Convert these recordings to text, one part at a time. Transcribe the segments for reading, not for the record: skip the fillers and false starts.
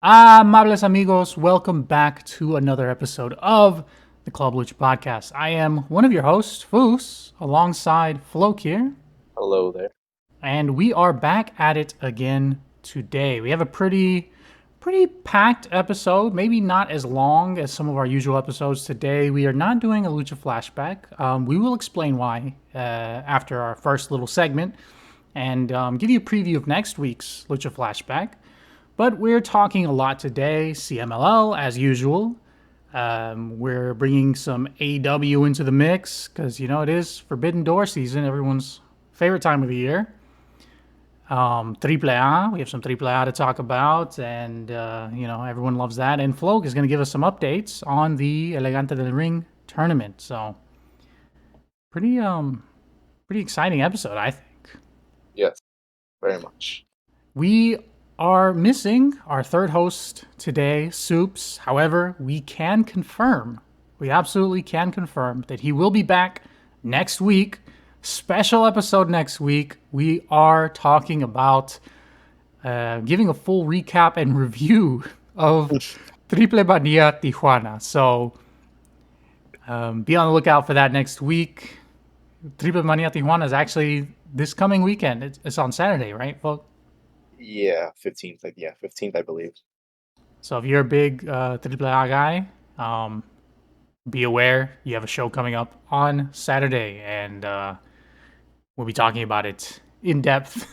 Amables amigos, welcome back to another episode of the Club Lucha Podcast. I am one of your hosts, Foos, alongside Floke here, Hello there. and we are back at it again today. We have a pretty packed episode, maybe not as long as some of our usual episodes today. We are not doing a Lucha flashback. We will explain why after our first little segment and give you a preview of next week's Lucha flashback. But we're talking a lot today, CMLL as usual. We're bringing some AEW into the mix because, it is Forbidden Door season, everyone's favorite time of the year. Triple we have some Triple to talk about, and, everyone loves that. And Floke is going to give us some updates on the Elegante del Ring tournament. So, pretty, pretty exciting episode, I think. Yes, very much. We are missing our third host today, Soups. However, we absolutely can confirm that he will be back next week. Special episode next week. We are talking about giving a full recap and review of Triplemania Tijuana. So be on the lookout for that next week. Triplemania Tijuana is actually this coming weekend. It's on Saturday, right, folks? Yeah, 15th. 15th, I believe. So if you're a big AAA guy, be aware you have a show coming up on Saturday, and we'll be talking about it in depth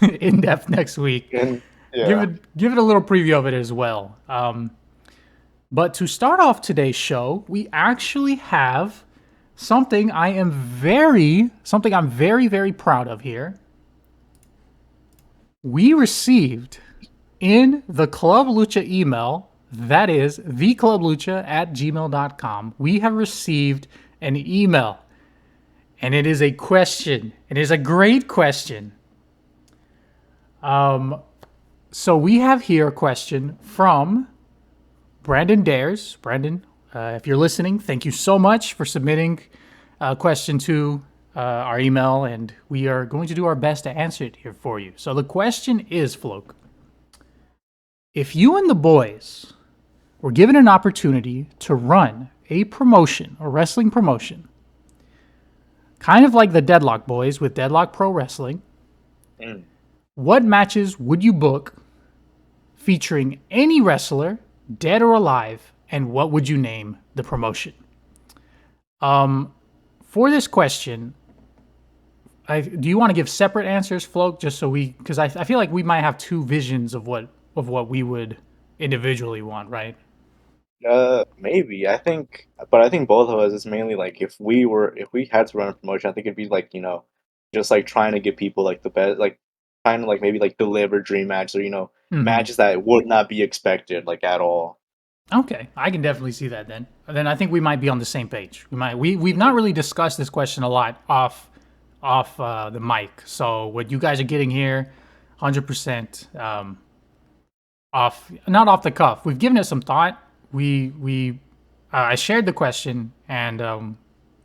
next week. And yeah, Give it a little preview of it as well. But to start off today's show, we actually have something I'm very very proud of here. We received in the Club Lucha email, that is theclublucha@gmail.com, we have received an email, and it is a question. It is a great question. So we have here a question from Brandon Dares. Brandon, if you're listening, thank you so much for submitting a question to our email, and we are going to do our best to answer it here for you. So the question is, Floke, if you and the boys were given an opportunity to run a promotion, a wrestling promotion, kind of like the Deadlock Boys with Deadlock Pro Wrestling, what matches would you book featuring any wrestler, dead or alive, and what would you name the promotion? For this question, do you want to give separate answers, Floke, just so because I feel like we might have two visions of what we would individually want, right? maybe. But I think both of us is mainly like if we had to run a promotion, I think it'd be like, just like trying to give people like the best, like trying to like maybe like deliver dream matches or, matches that would not be expected like at all. Okay, I can definitely see that then. Then I think we might be on the same page. We've not really discussed this question a lot off the mic. So what you guys are getting here, 100% not off the cuff. We've given it some thought. I shared the question, and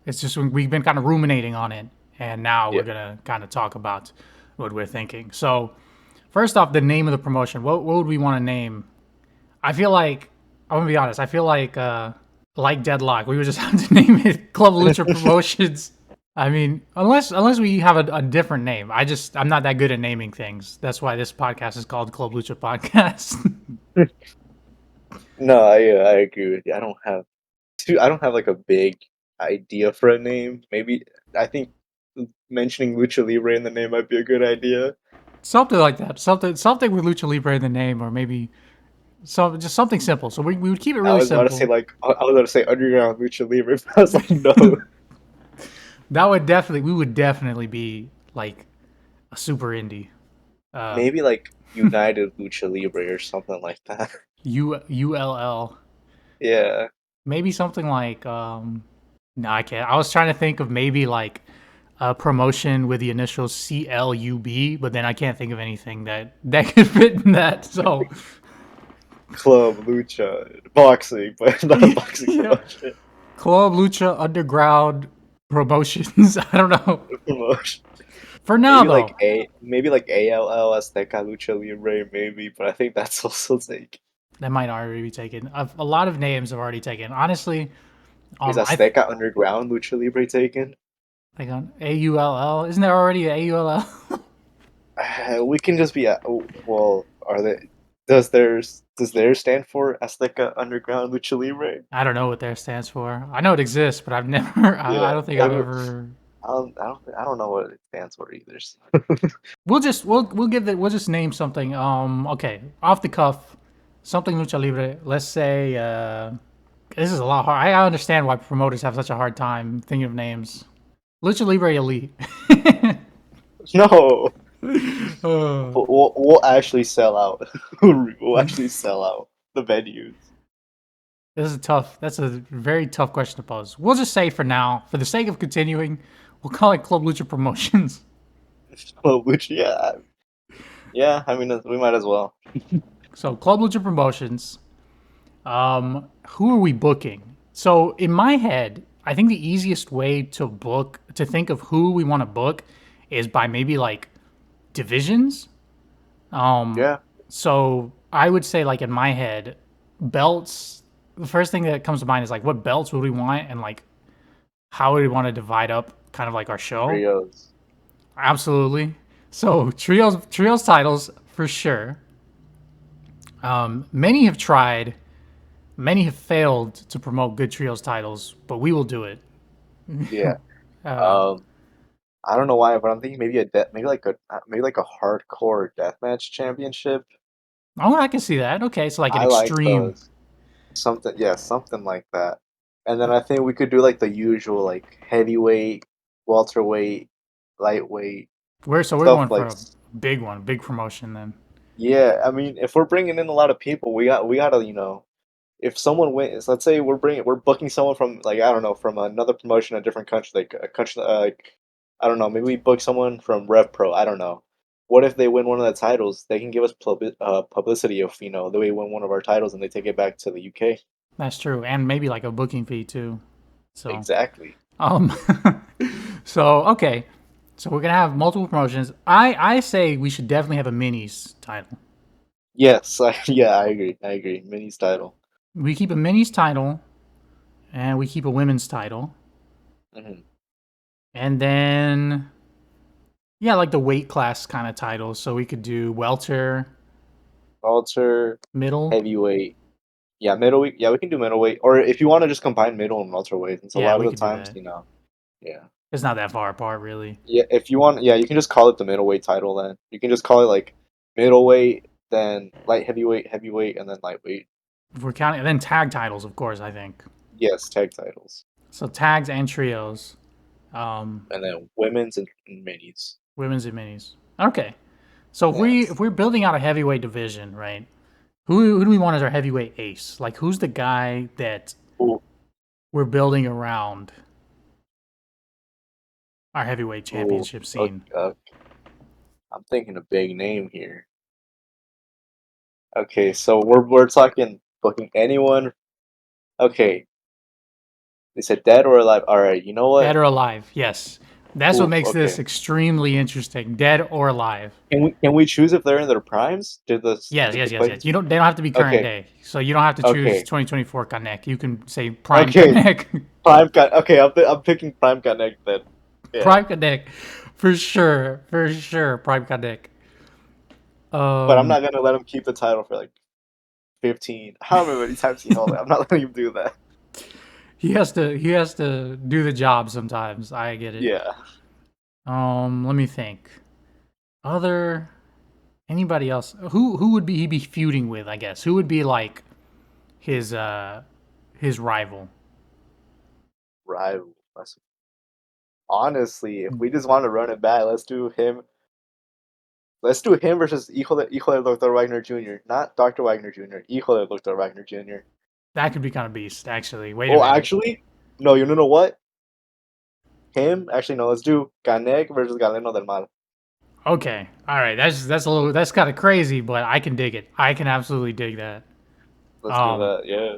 it's just we've been kind of ruminating on it, and now we're gonna kind of talk about what we're thinking. So first off, the name of the promotion. What would we want to name? I feel like I'm gonna be honest. I feel like Deadlock, we would just have to name it Club Lucha Promotions. I mean, unless we have a different name. I'm not that good at naming things. That's why this podcast is called Club Lucha Podcast. No, I agree with you. I don't have like a big idea for a name. Maybe I think mentioning Lucha Libre in the name might be a good idea. Something like that. Something with Lucha Libre in the name, or maybe just something simple. So we would keep it really simple. I was about to say Underground Lucha Libre, but I was like, no. We would definitely be like a super indie. Maybe like United Lucha Libre or something like that. ULL. Yeah. Maybe something like no, I can't. I was trying to think of maybe like a promotion with the initials CLUB, but then I can't think of anything that could fit in that. So Club Lucha Boxing, but not a boxing promotion. Club Lucha Underground Promotions. I don't know. Promotion. For now, maybe though, maybe like ALL Azteca Lucha Libre, maybe, but I think that's also like That might already be taken. A lot of names have already taken. Honestly, Is I Azteca Underground Lucha Libre taken? like on AULL. Isn't there already a AULL? We can just be well. Are they? Does theirs stand for Azteca Underground Lucha Libre? I don't know what there stands for. I know it exists, but I've never. I Yeah, don't think I've ever. I don't know what it stands for either. We'll just name something. Okay, off the cuff, something lucha libre. Let's say this is a lot hard. I understand why promoters have such a hard time thinking of names. Lucha Libre Elite. No, uh, we'll actually sell out. We'll actually sell out the venues. this is tough. That's a very tough question to pose. We'll just say for now, for the sake of continuing, we'll call it Club Lucha Promotions. Well, which yeah, yeah. I mean, we might as well. So Club Lucha Promotions. Who are we booking? So in my head, I think the easiest way to think of who we want to book is by maybe like divisions. Yeah, So I would say like in my head, belts. The first thing that comes to mind is like what belts would we want and like how would we want to divide up kind of like our show. trios. Absolutely. So trios titles for sure. Many have tried. Many have failed to promote good trios titles, but we will do it. Yeah. Uh, Um, I don't know why, but I'm thinking maybe maybe like a hardcore deathmatch championship. oh, I can see that. Okay, so like an I like extreme. those. Something, yeah, something like that. And then I think we could do like the usual, like heavyweight, welterweight, lightweight We're stuff. going for a big one, big promotion then. Yeah. I mean, if we're bringing in a lot of people, we gotta, if someone wins, let's say we're booking someone from like I don't know from another promotion, a different country, like a country, like I don't know, maybe we book someone from Rev Pro. I don't know. What if they win one of the titles? They can give us publicity of they win one of our titles and they take it back to the UK. That's true, and maybe like a booking fee too. So, Exactly. um, so okay, so we're gonna have multiple promotions. I say we should definitely have a minis title. Yes, yeah, I agree. I agree. Mini's title. We keep a minis title, and we keep a women's title, Hmm. and then yeah, like the weight class kind of titles. So we could do welter, Welter, middle. heavyweight. Yeah, middleweight. Yeah, we can do middleweight. Or if you want to just combine middle and welterweight, since a Yeah, lot of we the could do times, that. yeah. It's not that far apart, really. Yeah, if you want, yeah, you can just call it the middleweight title then. You can just call it like middleweight, then light heavyweight, heavyweight, and then lightweight. If we're counting, and then tag titles, of course. I think Yes, tag titles. so. Tags and trios, um, And then women's and minis. women's and minis. Okay, so Yes. if we're building out a heavyweight division, right? Who do we want as our heavyweight ace? Like, who's the guy that Ooh, we're building around our heavyweight ooh. championship Okay, scene? I'm thinking a big name here. Okay, so we're talking booking anyone. Okay, they said dead or alive. All right, you know Dead what? or alive? Yes, that's what Ooh, makes this okay. extremely interesting. Dead or alive? Can we choose if they're in their primes? Yes, Did they yes, yes, play yes. this? You don't. They don't have to be current Okay, day, so you don't have to choose okay, 2024 Connect. You can say Prime okay. Connect. Prime Con. Okay, I'm picking Prime Connect then. Yeah, Prime Connect, for sure. Prime Connect. but I'm Um, not gonna let him keep the title for like 15. I don't remember how many times he held it. I'm not letting him do that. he has to do the job sometimes. I get it. Yeah. Let me think. Other anybody else? Who would be he be feuding with? I guess who would be like his uh his rival? Rival. Honestly, if we just want to run it back, let's do him. Let's do him versus Hijo de Dr. Wagner Jr. Not Dr. Wagner Jr. Hijo de Dr. Wagner Jr. That could be kind of beast. Actually, wait a Oh, minute. actually, no. You know what? Him? Actually, no. Let's do Canek versus Galeno del Mal. Okay, all right. That's kind of crazy, but I can dig it. I can absolutely dig that. Let's do Um, that. Yeah.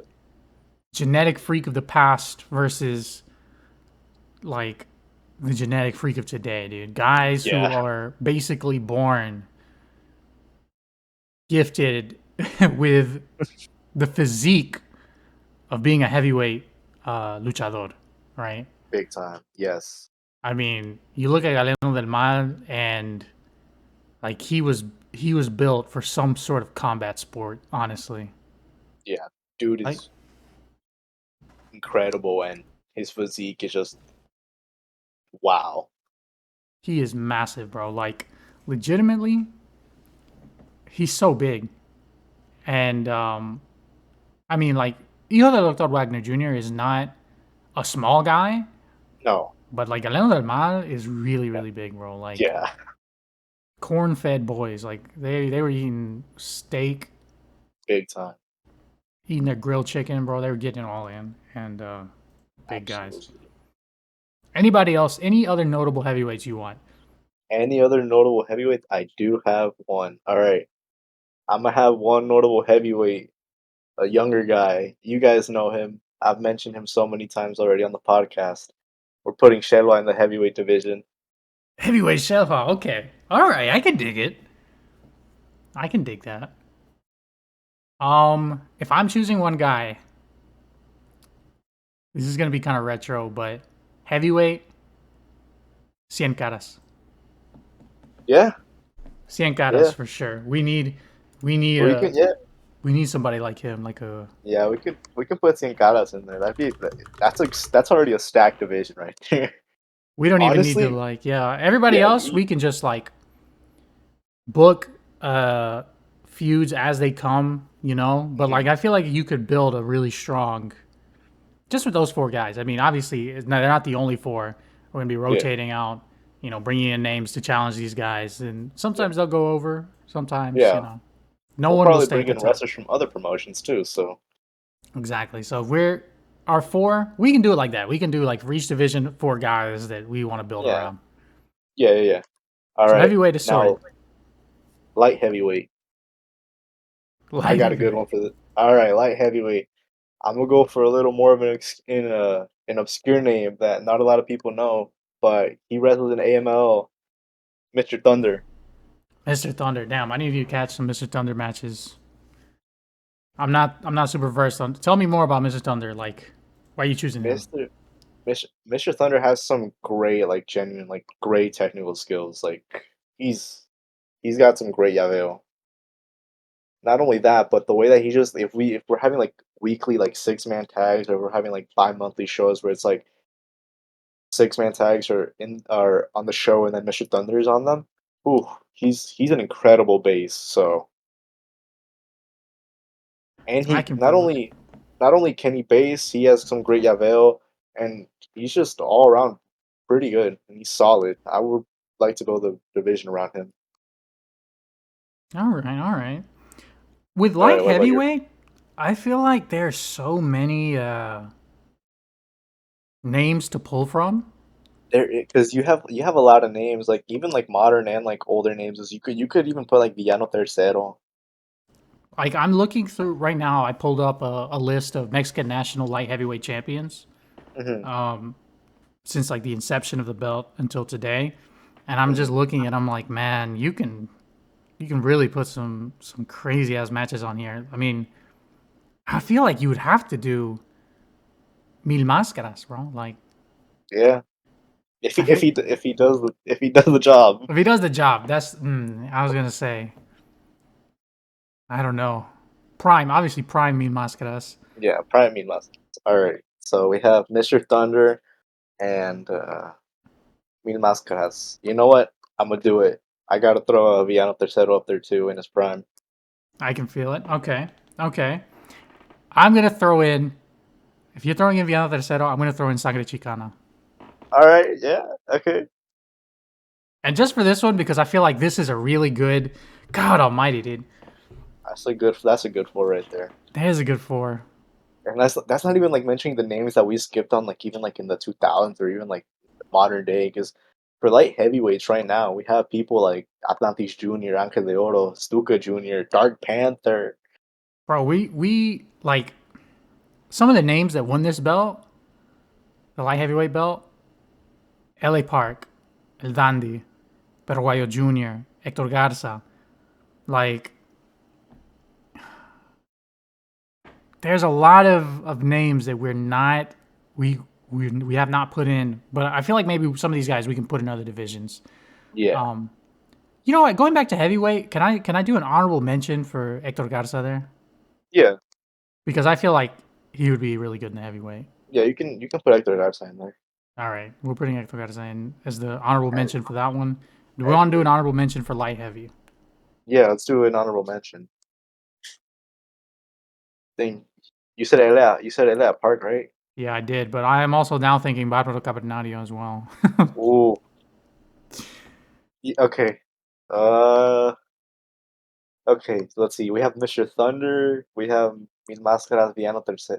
genetic freak of the past versus like the genetic freak of today, dude. Guys who Yeah. are basically born gifted with the physique of being a heavyweight luchador, right? Big time. Yes. I mean, you look at Galeno del Mal, and like he was built for some sort of combat sport. Honestly, Yeah. Dude like is incredible, and his physique is just wow. he is massive, bro. Like legitimately, he's so big, and I mean, like Hijo de Doctor Wagner Jr. is not a small guy, No. but like Galeno del Mal is really really big, bro. Like Yeah. corn fed boys. Like they were eating steak, Big time. eating their grilled chicken, bro. They were getting it all in, and big guys. Absolutely. Anybody else? Any other notable heavyweights you want? Any other notable heavyweight? I do have one. All right. I'm gonna have one notable heavyweight, a younger guy. You guys know him. I've mentioned him so many times already on the podcast. We're putting Shelwa in the heavyweight division. Heavyweight chef. Okay, all right. I can dig it. I can dig that. If I'm choosing one guy, this is gonna be kind of retro, but heavyweight, Cien Caras. Yeah, Cien Caras yeah. for sure. We need We could, a, yeah, we need somebody like him, like a. yeah. We could put Sin Caras in there. That's already a stacked division right there. We don't even need to Honestly, like, yeah. Everybody yeah, else, we can just like book feuds as they come, you know. But mhm, like, I feel like you could build a really strong, just with those four guys. I mean, obviously, they're not the only four. We're gonna be yeah, rotating out, you know, bringing in names to challenge these guys, and yeah, sometimes they'll go over. Sometimes, you yeah. know, no We'll one will probably stay at bring the in top. wrestlers from other promotions too. So Exactly. So if we're our four, we can do it like that. We can do like for each division, four guys that we want to build yeah, around. yeah, yeah, yeah. All So right. heavyweight is sorted. Now light heavyweight. I Light got a good one heavyweight. for the. All right, light heavyweight. I'm gonna go for a little more of an obscure name that not a lot of people know, but he wrestled in AML, Mr. Thunder. Mr. Thunder. Damn, I need you to catch some Mr. Thunder matches. I'm not super versed on. Tell me more about Mr. Thunder. Like, why are you choosing him? Mr. Thunder has some great, like genuine, like great technical skills. Like he's he's got some great llaveo. Not only that, but the way that he just if we're having like weekly like 6-man tags or we're having like bi-monthly shows where it's like 6-man tags are on the show and then Mr. Thunder's on them. Ooh, he's an incredible base. So and I he can feel it. not only can he base, he has some great Yavel, and he's just all around pretty good and he's solid. I would like to build the division around him. All right, all right. With All light right, what about your heavyweight, I feel like there's so many names to pull from. there? Because you have a lot of names, like even like modern and like older names. Is you could even put like Villano Tercero. Like I'm looking through right now. I pulled up a list of Mexican national light heavyweight champions Hmm. since like the inception of the belt until today, and I'm just Hmm. looking and I'm like, man, you can really put some crazy ass matches on here. I mean, I feel like you would have to do Mil Máscaras, bro. Like, Yeah, I feel if he does the job. if he does the job, that's I was gonna say, I don't know. Prime, obviously prime Mil Máscaras. Yeah, Prime Mean Must. All right, so we have Mr. Thunder and Mil Máscaras. You know what? I'm gonna do it. I gotta throw a Villano Tercero up there too in his prime. I can feel it. Okay, okay. I'm gonna throw in. If you're throwing in Viana Tercero, I'm gonna throw in Sangre Chicana. All right, yeah, okay. And just for this one, because I feel like this is a really good. God Almighty, dude. That's a good four right there. That is a good four. And that's not even like mentioning the names that we skipped on, like even like in the 2000s or even like modern day. Because for light heavyweights right now, we have people like Atlantis Jr., Angel de Oro, Stuka Jr., Dark Panther. Bro, we like some of the names that won this belt, the light heavyweight belt. L.A. Park, El Dandy, Perguayo Jr., Hector Garza. Like there's a lot of names that we have not put in, but I feel like maybe some of these guys we can put in other divisions. Yeah. You know what? Going back to heavyweight, can I do an honorable mention for Hector Garza there? Yeah. Because I feel like he would be really good in the heavyweight. Yeah, you can put Hector Garza in there. All right, we're putting Hector Garza in as the honorable And mention for that one. Do we want to do an heavyweight. honorable mention for light heavy? Yeah, let's do an honorable mention. Thing. You said Elea Park, right? Yeah, I did, but I am also now thinking Barbaro Cavernario as well. Ooh. Okay. Uh. Okay. Let's see. We have Mr. Thunder. We have Mil Máscaras Villano Tercero.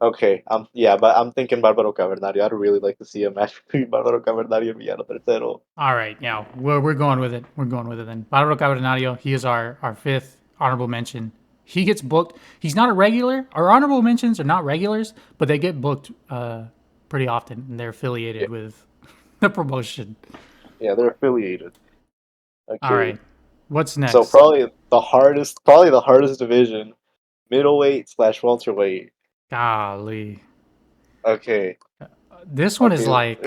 Okay. Yeah, but I'm thinking Barbaro Cavernario. I'd really like to see a match between Barbaro Cavernario and Villano Tercero. All right, yeah, we're going with it. We're going with it then. Barbaro Cavernario, he is our fifth honorable mention. He gets booked. He's not a regular. Our honorable mentions are not regulars, but they get booked pretty often, and they're Yeah. affiliated with the promotion. Yeah, they're affiliated. All Okay. right, what's So next? probably the hardest division, middleweight slash welterweight. Golly, Okay. this one is Okay. like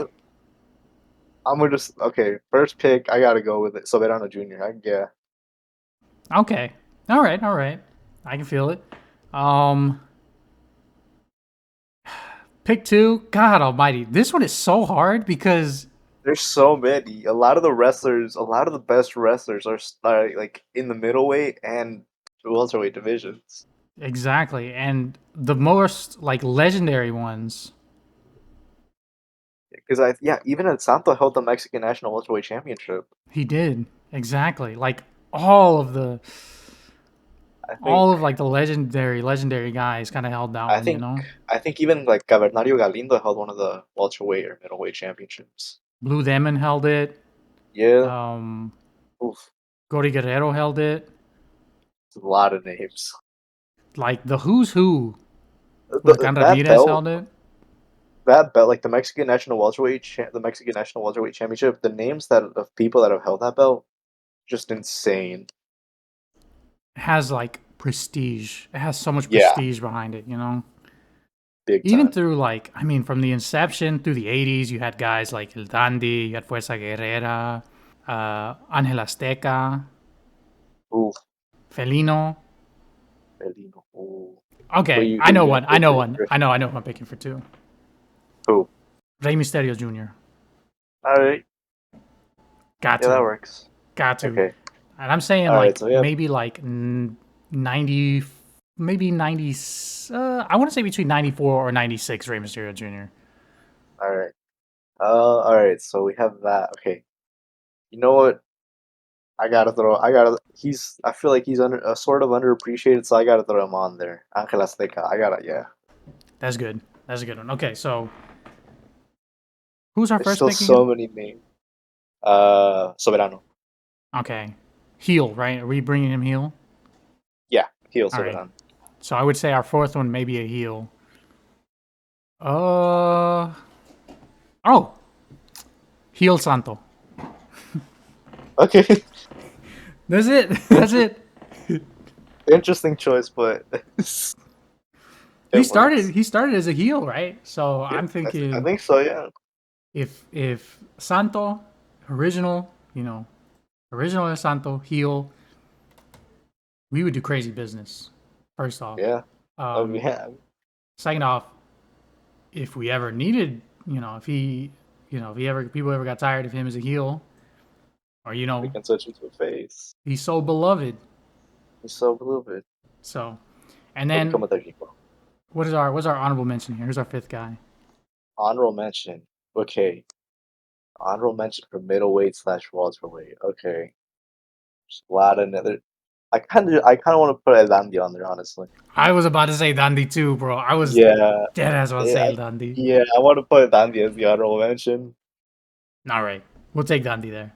I'm gonna just okay. First pick, I gotta go with it. Soberano Jr. Yeah. okay. All right, all right. I can feel it. Um, pick two. God Almighty, this one is so hard because There's so many. A lot of the wrestlers, a lot of the best wrestlers are like in the middleweight and welterweight divisions. exactly, and the most like legendary ones. Because even El Santo held the Mexican National Welterweight Championship. He did exactly like all of the I think all of like the legendary guys kind of held that I one. You think know, I think even like Cavernario Galindo held one of the welterweight or middleweight championships. Blue Demon held it. Yeah. Um, Oof. Gory Guerrero held it. It's a lot of names. Like the who's who. Huracan That Ramirez belt held it. like the Mexican National Welterweight Championship, the names that of people that have held that belt, just insane. Has like prestige. It has so much Yeah, prestige behind it. You know, big even time. through like I mean, from the inception through the '80s, you had guys like El Dandy, you had Fuerza Guerrera, Angel Azteca, Oof, Felino. Belino. Ooh. Okay, Who I you know gonna one. I pick know for one. I know who I'm picking for two. who? Rey Mysterio Jr. All right, Got yeah, that to, works. got to, Okay, and I'm saying all right. like So we have maybe like 90, maybe 90. I want to say between 94 or 96. Rey Mysterio Jr. all right. All right. So we have that. Okay. You know what? I gotta throw. I gotta. He's. I feel like he's sort of underappreciated, so I gotta throw him on there. Angel Azteca. I gotta. Yeah. That's good. That's a good one. Okay, so who's our There's first still pick again? so many names. Soberano. Okay, heel. Right? Are we bringing him heel? Yeah, heel All right. Soberano. So I would say our fourth one may be a heel. Uh oh, heel Santo. Okay, That's it. That's Inter- it. interesting choice, but it works. He started as a heel, right? So Yeah, I'm I thinking think so. Yeah, if Santo original, original as Santo heel, we would do crazy business. First off, yeah. We um, have. second off, if we ever needed, if he, if he ever people ever got tired of him as a heel, or We can switch into a face. he's so beloved. He's so beloved. So, and He'll become then a Technical. what's our honorable mention here? Here's our fifth guy. Honorable mention. Okay. Honorable mention for middleweight slash welterweight. Okay. There's a lot of other. I kind of want to put Elandia on there, honestly. I was about to say Dandy too, bro. I was Yeah. dead ass about to Yeah. say Dandy. Yeah. I want to put Elandia as the honorable mention. All right, we'll take Dandy there.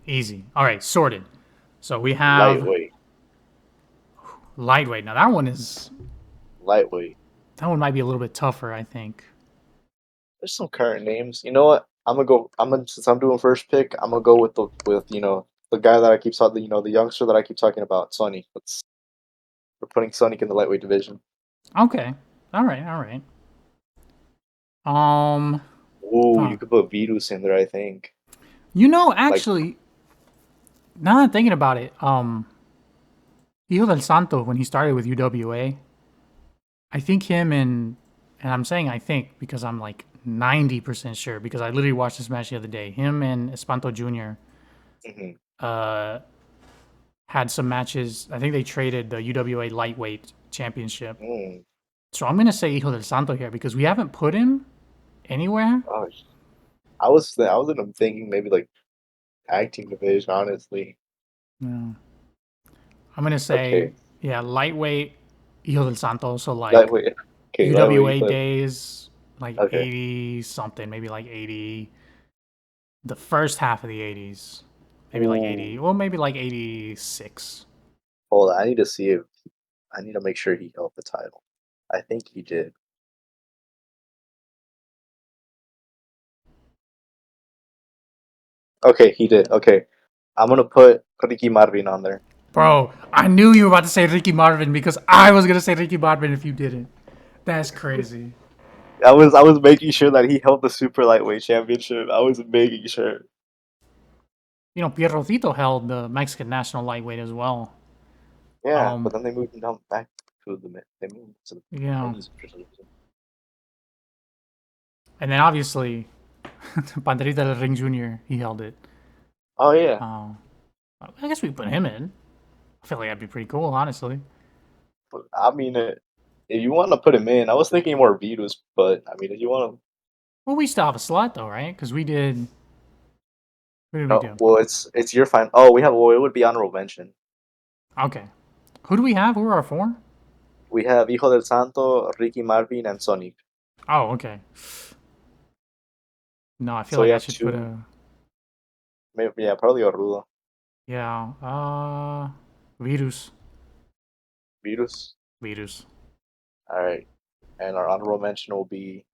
Easy. All right, sorted. So we have Lightweight. lightweight. Now Lightweight. that one might be a little bit tougher, I think. There's some current names. You know what? I'm gonna go. Since I'm doing first pick. I'm gonna go with the guy that I keep talking. The youngster that I keep talking about, Sonny. We're putting Sonic in the lightweight division. Okay. All right. All right. Um. Ooh, Huh. you could put Virus in there, I think. Like, Actually, now that I'm thinking about it, Hijo del Santo, when he started with UWA, I think him and I'm saying I think because I'm like 90% sure because I literally watched this match the other day. Him and Espanto Jr. mhm. uh had some matches. I think they traded the UWA lightweight championship. Mm. So I'm gonna say Hijo del Santo here because we haven't put him anywhere. Oh, I was thinking maybe like tag team division, honestly. Yeah. I'm gonna say Okay, yeah, lightweight Hijo del Santo. So like lightweight. Okay, lightweight. You UWA put days, like okay. 80 something, maybe like 80, the first half of the 80s. Maybe like Ooh, 80, well, maybe like 86. hold on. I need to see if I need to make sure he held the title. I think he did. Okay, he did. Okay, I'm gonna put Ricky Marvin on there. Bro, I knew you were about to say Ricky Marvin because I was going to say Ricky Marvin if you didn't. That's crazy. I was making sure that he held the super lightweight championship. I was making sure. You know, Pierrotito held the Mexican national lightweight as well. Yeah, but Um, then they moved him down back to they moved to the you know, minis for some reason. and then obviously, Banderita del Ring Jr., he held it. Oh yeah, Uh, I guess we put him in. I feel like that'd be pretty cool, honestly. but I mean, if you want to put him in, I was thinking more Virus, but I mean, if you want to, Well, we still have a slot though, right? Because we did. What did we no, do? well, it's your fine. Oh, we have. Well, it would be honorable mention. Okay. Who do we have? Who are our four? We have Hijo del Santo, Ricky Marvin, and Sonic. Oh, okay. No, I feel So we like I have should put two. a Maybe, yeah, probably Orudo. yeah. Virus, Virus. virus. All right, and our honorable mention will be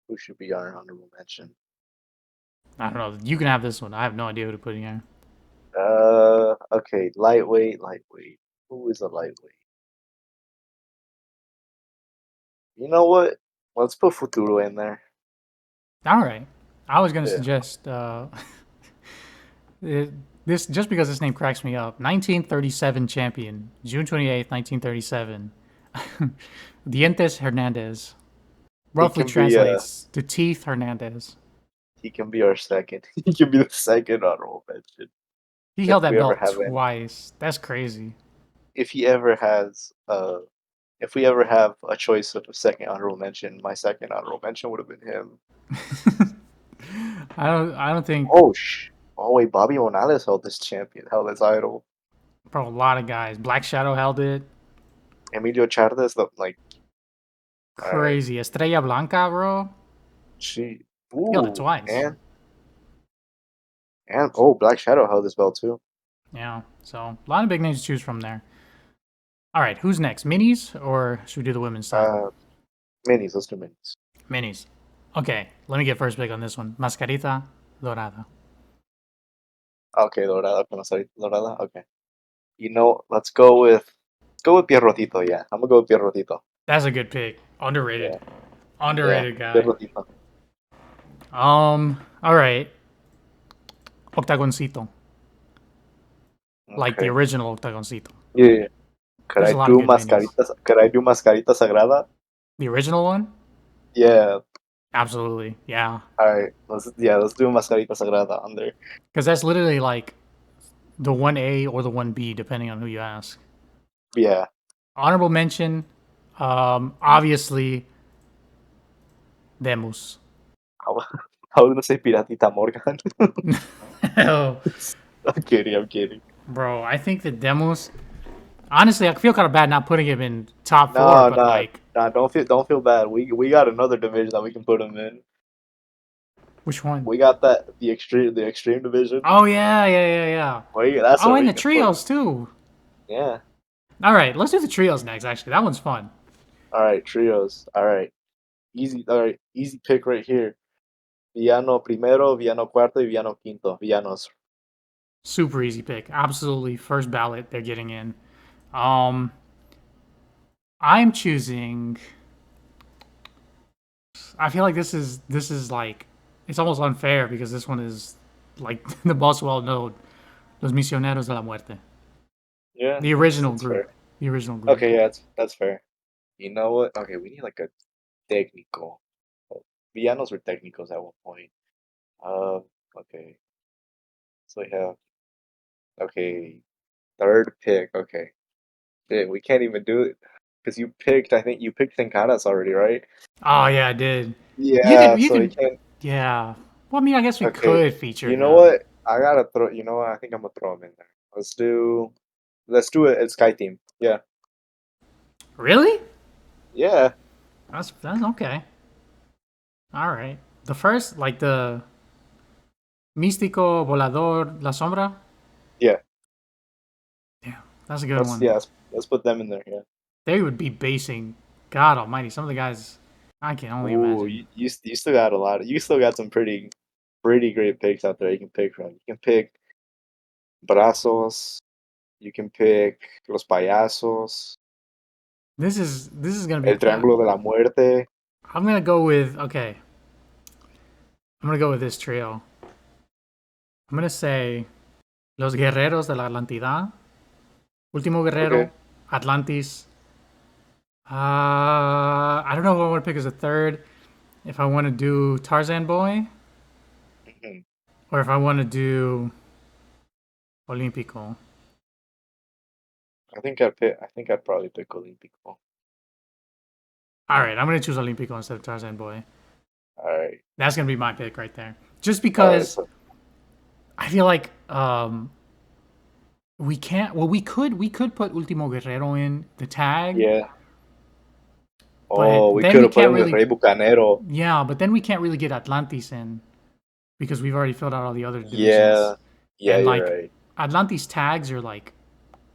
who should be our honorable mention. I don't know. You can have this one. I have no idea who to put in here. Okay, lightweight, lightweight. Who is a lightweight? You know what? Let's put Futuro in there. All right. I was gonna Yeah. suggest it- this just because this name cracks me up. 1937 champion, June 28th, 1937. Dientes Hernandez He roughly can be translates to Teeth Hernandez. he can be our second. He can be the second honorable mention He if held that we ever belt have any. twice. That's crazy. If he ever has if we ever have a choice of a second honorable mention, my second honorable mention would have been him. I don't think Oh oh wait, Bobby Morales held this title. bro a lot of guys. Black Shadow held it. Emilio Chardes, like all right, Crazy. Estrella Blanca, bro. she He held it ooh twice. and oh Black Shadow held this belt too. Yeah. So a lot of big names to choose from there. All right, who's next? Minis or should we do the women's title? Uh, minis, let's do minis. Minis. Okay, let me get first pick on this one. Mascarita Dorada. Okay, Dorada, Dorada. Okay, you know, let's go with Pierrotito. Yeah, I'm gonna go with Pierrotito. That's a good pick. Underrated. Yeah, yeah, Underrated guy. Pierrotito. All right. Octagoncito. Like the Okay. original Octagoncito. Yeah, yeah. Could There's I a lot of do good minis. mascaritas? Could I do mascarita sagrada? The original one? Yeah. Absolutely. Yeah. All right. Let's do mascarita sagrada on there. Because that's literally like the 1A or the 1B, depending on who you ask. Yeah. Honorable mention, obviously, Demus. I wa- I was gonna say Piratita Morgan. Oh, I'm kidding. I'm kidding. bro, I think that Demus. Honestly, I feel kind of bad not putting him in top four, No, but no, like, no. Don't feel bad. We got another division that we can put him in. which one? We got the extreme division. Oh yeah, yeah, yeah, yeah. That's Oh, where and we the can put him. trios too. Yeah. All right, let's do the trios next. Actually, that one's fun. All right. Trios. All right. Easy. All right. Easy pick right here. Villano primero, villano cuarto, y villano quinto. Villanos. Super easy pick. Absolutely, first ballot they're getting in. Um, I'm choosing. I feel like this is like it's almost unfair because this one is like the most well known. Los Misioneros de la Muerte. Yeah, The that's original that's fair. group. The original group. Okay, yeah, that's fair. You know what? Okay, we need like a técnico. Villanos were técnicos at one point. Um, okay, so we have okay third pick. Okay, we can't even do it because you picked. I think you picked Tenkaras already, right? Oh yeah, I did. You could Yeah, you so we could can't. yeah. Well, I mean, I guess we Okay, could feature you know him. what? I gotta throw. You know what? I think I'm gonna throw him in there. Let's do it. It's Sky Team. Yeah, Really? yeah, That's okay. All right. The first, like the Místico Volador La Sombra. yeah. Yeah, that's a good Let's one. yeah, let's put them in there. Yeah. They would be basing. God Almighty, some of the guys I can only Ooh, imagine. you still got a lot. You still got some pretty great picks out there. You can pick from. You can pick Brazos. You can pick Los Payasos. This is gonna be. El Triángulo de la Muerte. I'm gonna go with okay. I'm gonna go with this trio. I'm gonna say Los Guerreros de la Atlantida, Último Okay. Guerrero, Atlantis. I don't know what I want to pick as a third. If I want to do Tarzan Boy Mhm. or if I want to do Olímpico. I think I'd probably pick Olímpico. All right, I'm gonna choose Olímpico instead of Tarzan Boy. All right. That's gonna be my pick right there. Just All right. because So I feel like we can't. Well, we could put Ultimo Guerrero in the tag, yeah. but Oh, we then could we have put can't him with really. Rey Bucanero. Yeah, but then we can't really get Atlantis in because we've already filled out all the other divisions, Yeah. Yeah, and you're like right. Atlantis tags are like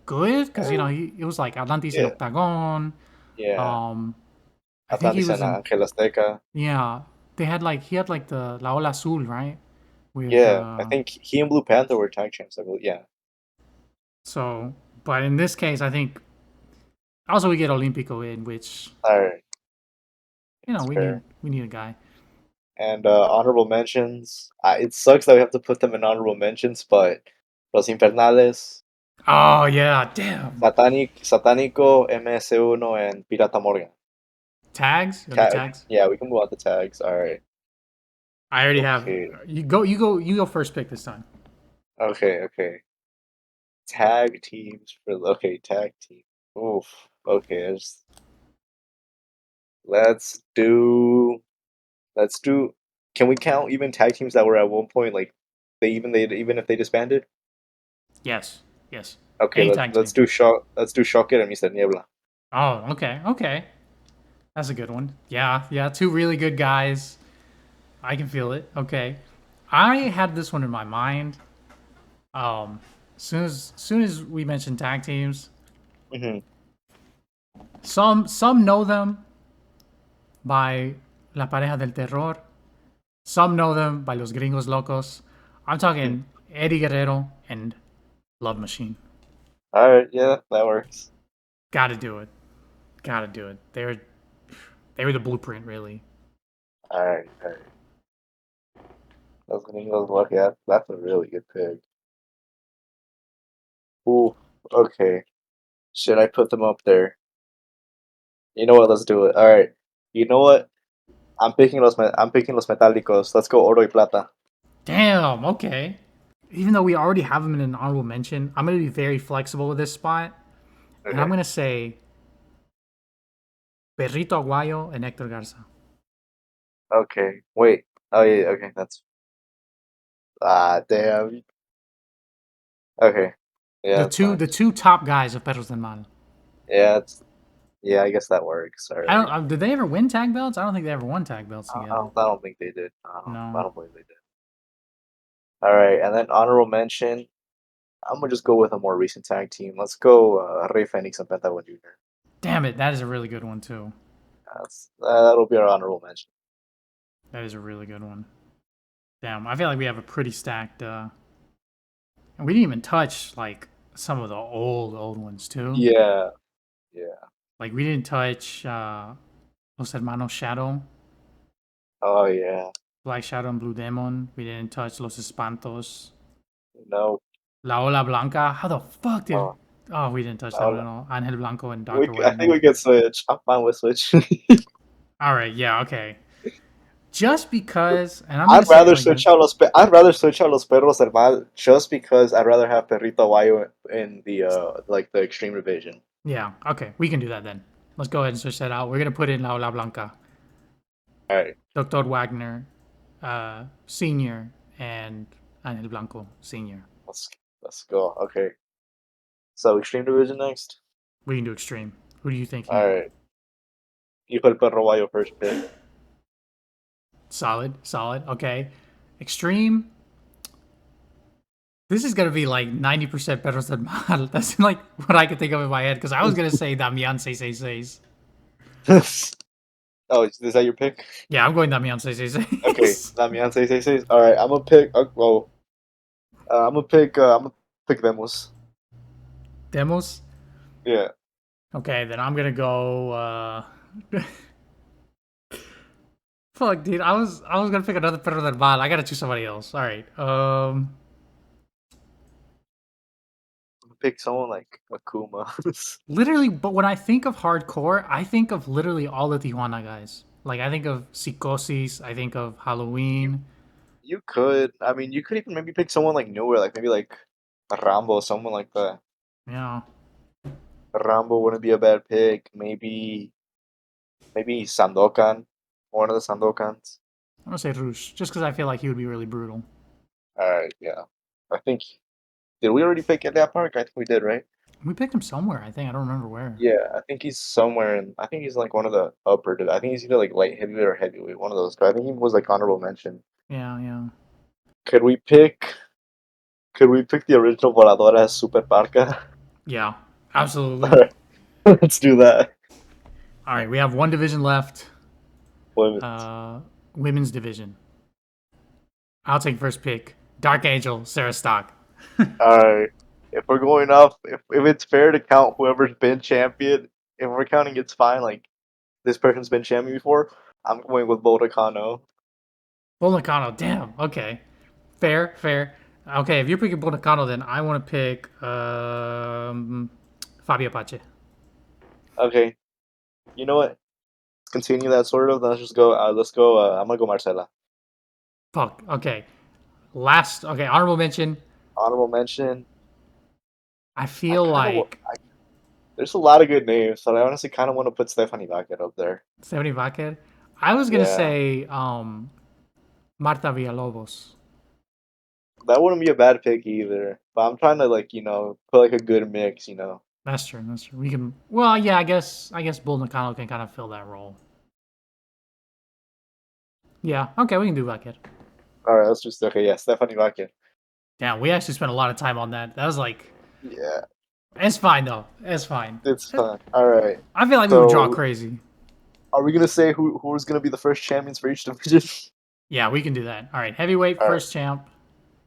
good because Uh, it was like Atlantis in yeah. Octagon. Yeah. Um, I think he Atlantis was and in. Ángel Azteca. Yeah, they had like he had like the La Ola Azul, right? With Yeah. I think he and Blue Panther were tag champs. I believe. Yeah. so, but in this case, I think also we get Olímpico in, which All right. That's we need fair. a guy. And honorable mentions. It sucks that we have to put them in honorable mentions, but Los Infernales, Oh yeah, damn. Satánico, MS1, and Pirata Morgan. Tags? You want the tags? Yeah, we can move on to tags. All right. I already have. Okay. You go. You go. You go first. Pick this time. Okay. Okay. Tag teams for okay. Tag team. Oof. Okay. Let's do. Let's do. Can we count even tag teams that were at one point like they even if they disbanded? Yes. Yes. Okay. Any Let's tag let's team. do shock. Let's do Shocker and Mr. Niebla. Oh, okay. Okay. That's a good one. Yeah. Yeah. Two really good guys. I can feel it. Okay. I had this one in my mind. Um, soon as we mentioned tag teams, Hmm. some know them by La Pareja del Terror. Some know them by Los Gringos Locos. I'm Hmm. talking Eddie Guerrero and Love Machine. All right. Yeah, that works. Gotta do it. Gotta do it. They were the blueprint, really. All right. All right. Those Gringos luck. Yeah, that's a really good pick. Ooh. Okay. Should I put them up there? You know what? Let's do it. All right. You know what? I'm picking Los Metálicos. Let's go Oro y Plata. Damn. Okay. Even though we already have him in an honorable mention, I'm gonna be very flexible with this spot, and I'm Okay. gonna say Perrito Aguayo and Hector Garza. Okay. Wait. Oh yeah. Okay. That's damn. Okay. Yeah, The that's two fine. the two top guys of Perros del Mal. Yeah, yeah. I guess that works. All I right. don't. Did they ever win tag belts? I don't think they ever won tag belts together. I don't think they did. I No. don't believe they did. All right, and then honorable mention. I'm gonna just go with a more recent tag team. Let's go Rey Fenix and Pentagon Jr. Damn it. That is a really good one too. That'll be our honorable mention. That is a really good one. Damn. I feel like we have a pretty stacked And we didn't even touch like some of the old ones too. Yeah, yeah. Like we didn't touch Los Hermanos Shadow, Oh yeah. Black Shadow and Blue Demon. We didn't touch Los Espantos. No. La Ola Blanca. How the fuck did? Oh, Oh, we didn't touch that one no. at all. Angel Blanco and We. Doctor I think Wagner. we can switch. I'm fine with switch. All right, yeah, okay. Just because, and I'm gonna I'd say it rather like switch this. out I'd rather switch out los perros del mal just because I'd rather have Perrito Aguayo in the like the extreme division. Yeah, okay, we can do that then. Let's go ahead and switch that out. We're gonna put in La Ola Blanca, All right, Doctor Wagner, Senior, and Angel Blanco Senior. let's let's go. Okay, so extreme division next. We can do extreme. Who do you thinking? All right, Hijo el Perro Aguayo first pick. Solid, solid. Okay, extreme. This is gonna be like 90% better than Mal. That's like what I can think of in my head because I was gonna say Damian 666. Oh, is that your pick? Yeah, I'm going Damian Okay, 666. Damian 666. All right, I'm gonna pick. Well, I'm gonna pick. I'm gonna pick Demos. Demos. Yeah. Okay, then I'm gonna go. Fuck, dude. I was gonna pick another better than Mal. I gotta choose somebody else. All right. Pick someone like Akuma. Literally, but when I think of hardcore, I think of literally all the Tijuana guys. Like I think of Psicosis. I think of you Halloween. you could. I mean, you could even maybe pick someone like newer, like maybe like a Rambo, someone like that. Yeah, Rambo wouldn't be a bad pick. Maybe Sandokan, one of the Sandokans. I'm gonna say Rush, just because I feel like he would be really brutal. All right, yeah. I think did we already pick at that park? I think we did, right? We picked him somewhere. I think I don't remember where. Yeah, I think he's somewhere in. I think he's like one of the upper. I think he's either like light heavyweight or heavyweight. One of those. I think he was like honorable mention. Yeah, yeah, Could we pick? Could we pick the original Voladora as Super Parka? yeah. All Absolutely. right, let's do that. All right, we have one division left. Women's. Uh, women's division. I'll take first pick. Dark Angel, Sarah Stock. All right. If we're going off, if it's fair to count whoever's been champion, if we're counting it's fine. Like this person's been champion before. I'm going with Volcano. Bonacano, damn. Okay, fair, fair. Okay, if you're picking Bonacano, then I want to pick Fabio Pache. Okay. You know what? Continue that sort of. Let's just go. Let's go. I'm gonna go Marcela. Fuck. Okay, last. Okay, honorable mention. Honorable mention. I I feel kind of. like There's a lot of good names, but I honestly kind of want to put Stephanie Baquet up there. 70 Vaquer. I was gonna Yeah, say Marta Villalobos. that wouldn't be a bad pick either. But I'm trying to like put like a good mix. That's true. That's true. We can. Well, yeah. I guess Bull Nakano can kind of fill that role. Yeah. Okay, we can do Vaquer. All right, let's just okay. Yeah, Stephanie Baquet. Damn, we actually spent a lot of time on that. That was like, Yeah, it's fine though. It's fine. it's fun. All right. I feel like we would draw So crazy. are we gonna say who's gonna be the first champions for each division? Yeah, we can do that. All right, heavyweight All right, first champ.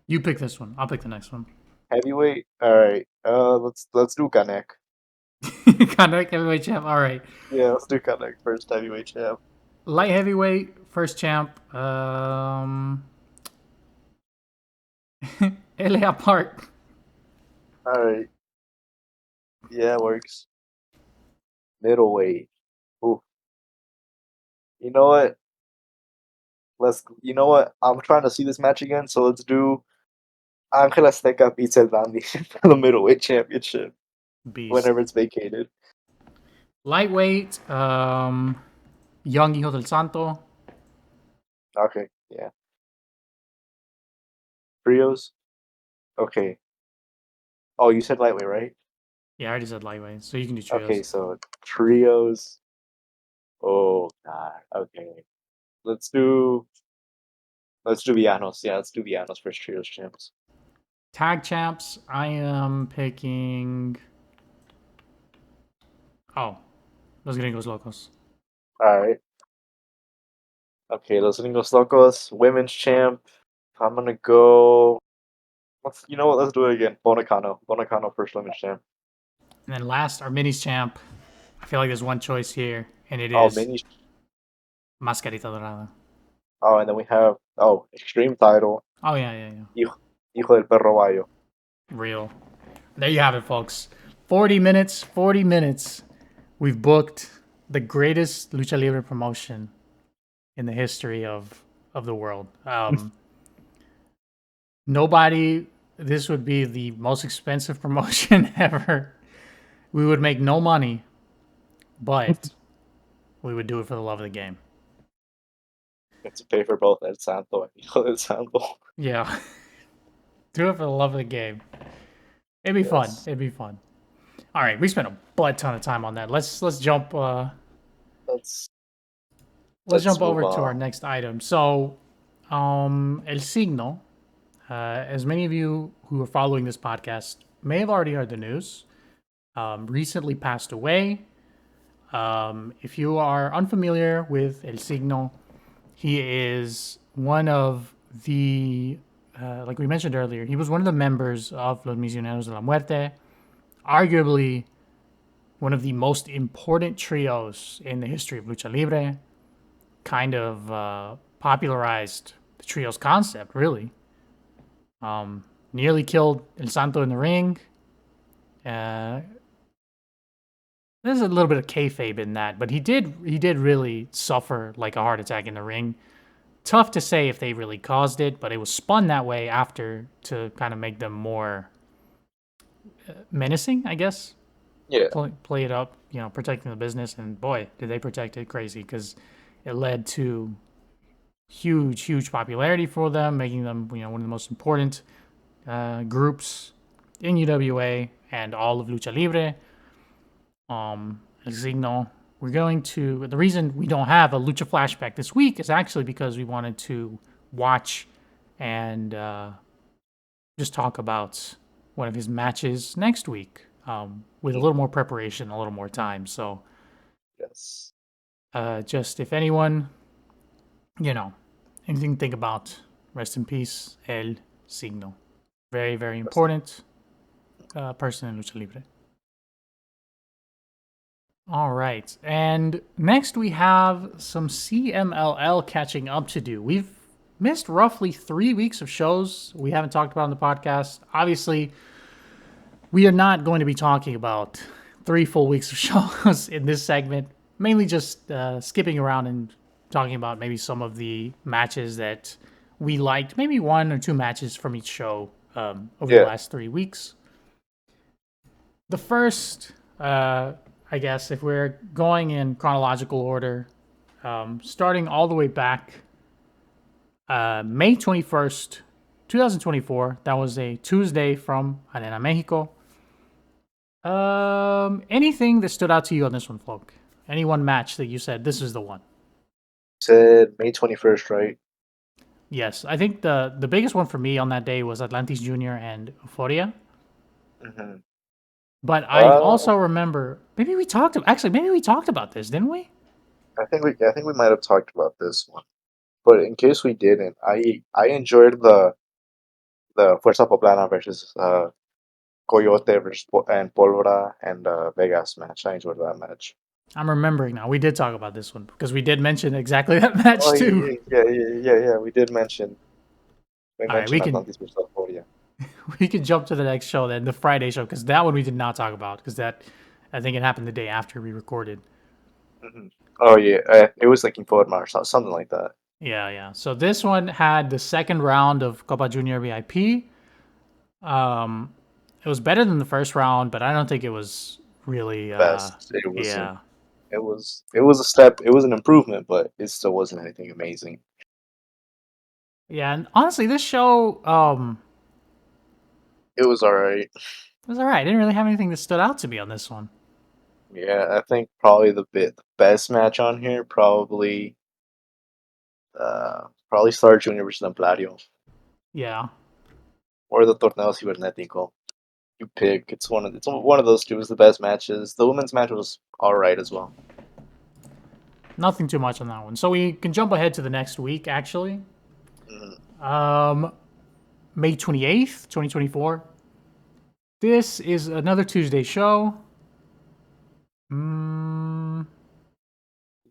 You pick this one. I'll pick the next one. heavyweight. All right, let's do Kanek. Contact heavyweight champ. All right, Yeah, let's do Kanek first heavyweight champ. light heavyweight first champ. LA Park. All right, yeah, works. Middleweight. Ooh, you know what? Let's. You know what? I'm trying to see this match again, so let's do Angel Azteca beats El Dandy for the middleweight championship Beast. whenever it's vacated. Lightweight. Young Hijo del Santo. Okay, yeah. Trios. Okay. Oh, you said lightweight, right? Yeah, I already said lightweight, so you can do Okay, trios. so trios. Oh God. Okay. Let's do let's do Villanos. Yeah, let's do Villanos first trios champs. Tag champs. I am picking. Oh, Los Gringos Locos. Alright. Okay, Los Gringos Locos, women's champ. I'm gonna go You know what? Let's do it again. Bonacano first limit champ. And then last, our minis champ. I feel like there's one choice here, and it Oh, is mini. Mascarita Dorada. Oh, and then we have extreme title. Oh, yeah, yeah, yeah. Hijo del perro bayo. Real. There you have it, folks. 40 minutes, 40 minutes. We've booked the greatest lucha libre promotion in the history of the world. Nobody, this would be the most expensive promotion ever. We would make no money, but we would do it for the love of the game. Have to pay for both El Santo and Hijo del Santo. Yeah. Do it for the love of the game. It'd be fun. Yes. It'd be fun. All right, we spent a butt ton of time on that. Let's jump Let's let's let's jump move over to on. our next item. So, El Signo, as many of you who are following this podcast may have already heard the news, recently passed away. If you are unfamiliar with El Signo, he is one of the, like we mentioned earlier, he was one of the members of Los Misioneros de la Muerte, arguably one of the most important trios in the history of Lucha Libre, kind of popularized the trios concept, really. Nearly killed El Santo in the ring. Uh, there's a little bit of kayfabe in that, but he did really suffer like a heart attack in the ring. Tough to say if they really caused it, but it was spun that way after to kind of make them more menacing, I guess. Yeah. Play it up, protecting the business, and boy, did they protect it crazy because it led to huge popularity for them, making them one of the most important groups in UWA and all of Lucha Libre. El Signo. We're going to. The reason we don't have a Lucha flashback this week is actually because we wanted to watch and just talk about one of his matches next week with a little more preparation, a little more time. So, Yes. just if anyone, anything to think about, rest in peace, El Signo. Very important person in Lucha Libre. All right. And next we have some CMLL catching up to do. We've missed roughly 3 weeks of shows we haven't talked about on the podcast. Obviously, we are not going to be talking about 3 full weeks of shows in this segment, mainly just skipping around and talking about maybe some of the matches that we liked, maybe 1 or 2 matches from each show over the last 3 weeks. The first, I guess, if we're going in chronological order, starting all the way back, May 21st, 2024. That was a Tuesday from Arena Mexico. Anything that stood out to you on this one, Floke? Any one match that you said this is the one? Said May 21st, right? Yes, I think the biggest one for me on that day was Atlantis Junior and Euphoria. Mm-hmm. But I also remember maybe we talked about this, didn't we? I think we might have talked about this one. But in case we didn't, I enjoyed the Fuerza Poblana versus Coyote versus and Pólvora and Vegas match. I enjoyed that match. I'm remembering now. We did talk about this one because we did mention exactly that match Oh too. yeah. We did mention All right, we can Atlantis versus Euphoria. we can jump to the next show then, the Friday show, because that one we did not talk about because that I think it happened the day after we recorded. Mm-hmm. Oh yeah, it was like Informa or something like that. Yeah. So this one had the second round of Copa Junior VIP. It was better than the first round, but I don't think it was really. Best. It wasn't. Yeah. It was a step. It was an improvement, but it still wasn't anything amazing. Yeah, and honestly, this show It was alright. it was alright. I didn't really have anything that stood out to me on this one. Yeah, I think probably the best match on here probably Star Junior versus Templario Yeah. or the Torneo Cibernético. You pick. It's one of those two is the best matches. The women's match was alright as well. Nothing too much on that one. So we can jump ahead to the next week, actually. Mm-hmm. May 28th, 2024. This is another Tuesday show. The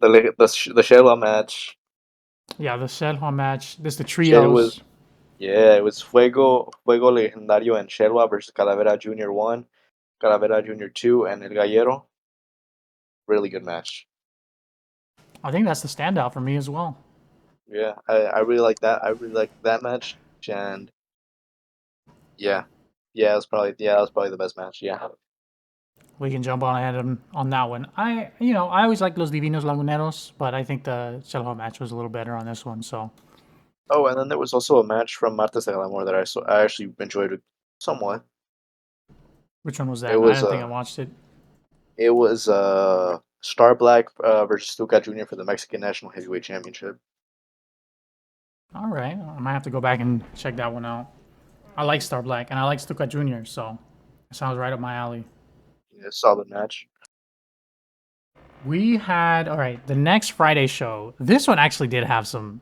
Shayla match. Yeah, the Selma match. This is the Shit was trios. Yeah, it was Fuego Legendario and Sherwa versus Calavera Junior 1, Calavera Junior 2, and El Gallero. Really good match. I think that's the standout for me as well. Yeah, I really like that. I really like that match, and yeah, that was probably the best match. Yeah. We can jump on ahead on that one. I always like Los Divinos Laguneros, but I think the Selma match was a little better on this one. So, Oh, and then there was also a match from Martes de Glamour that I actually enjoyed it somewhat. which one was It that? I was didn't think I watched it. Star Black versus Stuka Jr. for the Mexican National Heavyweight Championship. All right, I might have to go back and check that one out. I like Star Black and I like Stuka Jr., so it sounds right up my alley. Yeah, solid match. We had all right. The next Friday show. This one actually did have some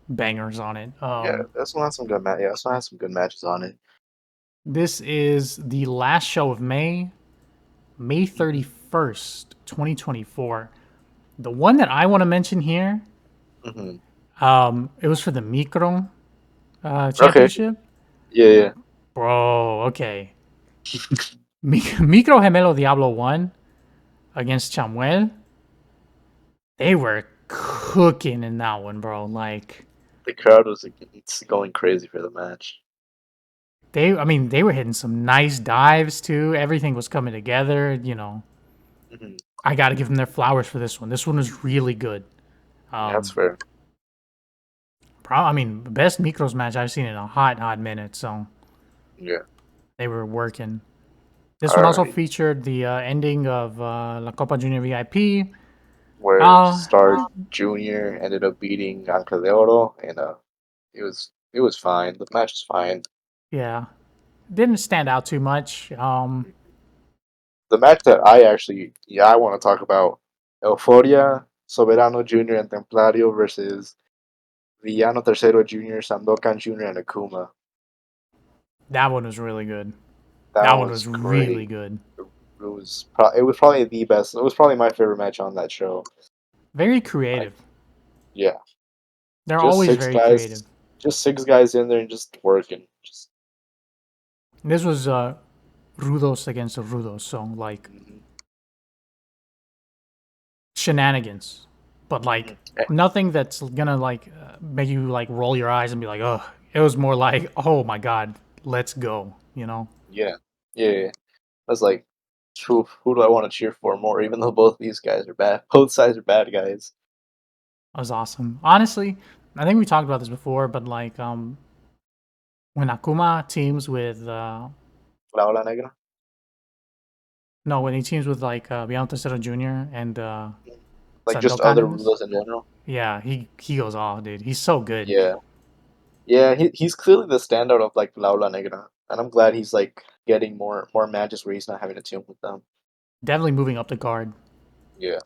bangers on it. Yeah, this one has some good match. Yeah, this one has some good matches on it. This is the last show of May Mhm. 31st, 2024. The one that I want to mention here, Mm-hmm. it was for the Micro Okay. championship. Yeah, yeah. Bro, okay. Micro Gemelo Diablo 1 against Chamuel. They were cooking in that one, bro. Like, The crowd was like, it's going crazy for the match. they were hitting some nice dives too. Everything was coming together. Hmm. I got to give them their flowers for this one. This one was really good. Yeah, that's Um, fair. best Micros match I've seen in a hot minute. So Yeah. they were working. This one All also right. featured the ending of La Copa Junior VIP. Where Uh, Star Junior ended up beating Anca de Oro, and it was fine. The match was fine. yeah, didn't stand out too much. The match that I want to talk about, Euforia, Soberano Junior, and Templario versus Villano Tercero Junior, Sandokan Junior, and Akuma. That one was really good. That That one one was was really great. good. It was probably the best. It was probably my favorite match on that show. Very Like, creative. yeah, They're just always six very creative. guys, just six guys in there and just working. Just This was Rudos against the Rudos, so like mhm, shenanigans, but like mhm. nothing that's gonna like make you like roll your eyes and be like, oh. It was more like, oh my god, let's go. Yeah, yeah, yeah. I was like, who do I want to cheer for more? Even though both these guys are bad, both sides are bad guys. That was awesome. Honestly, I think we talked about this before, but like when Akuma teams with La Ola Negra. no, when he teams with like Beyond Tercero Jr. and Like just Sandokan other in this, rules in general. yeah, he goes off, dude. He's so good. Yeah, yeah. He's clearly the standout of like La Ola Negra, and I'm glad he's like getting more matches where he's not having to team with them. Definitely moving up the card. Yeah,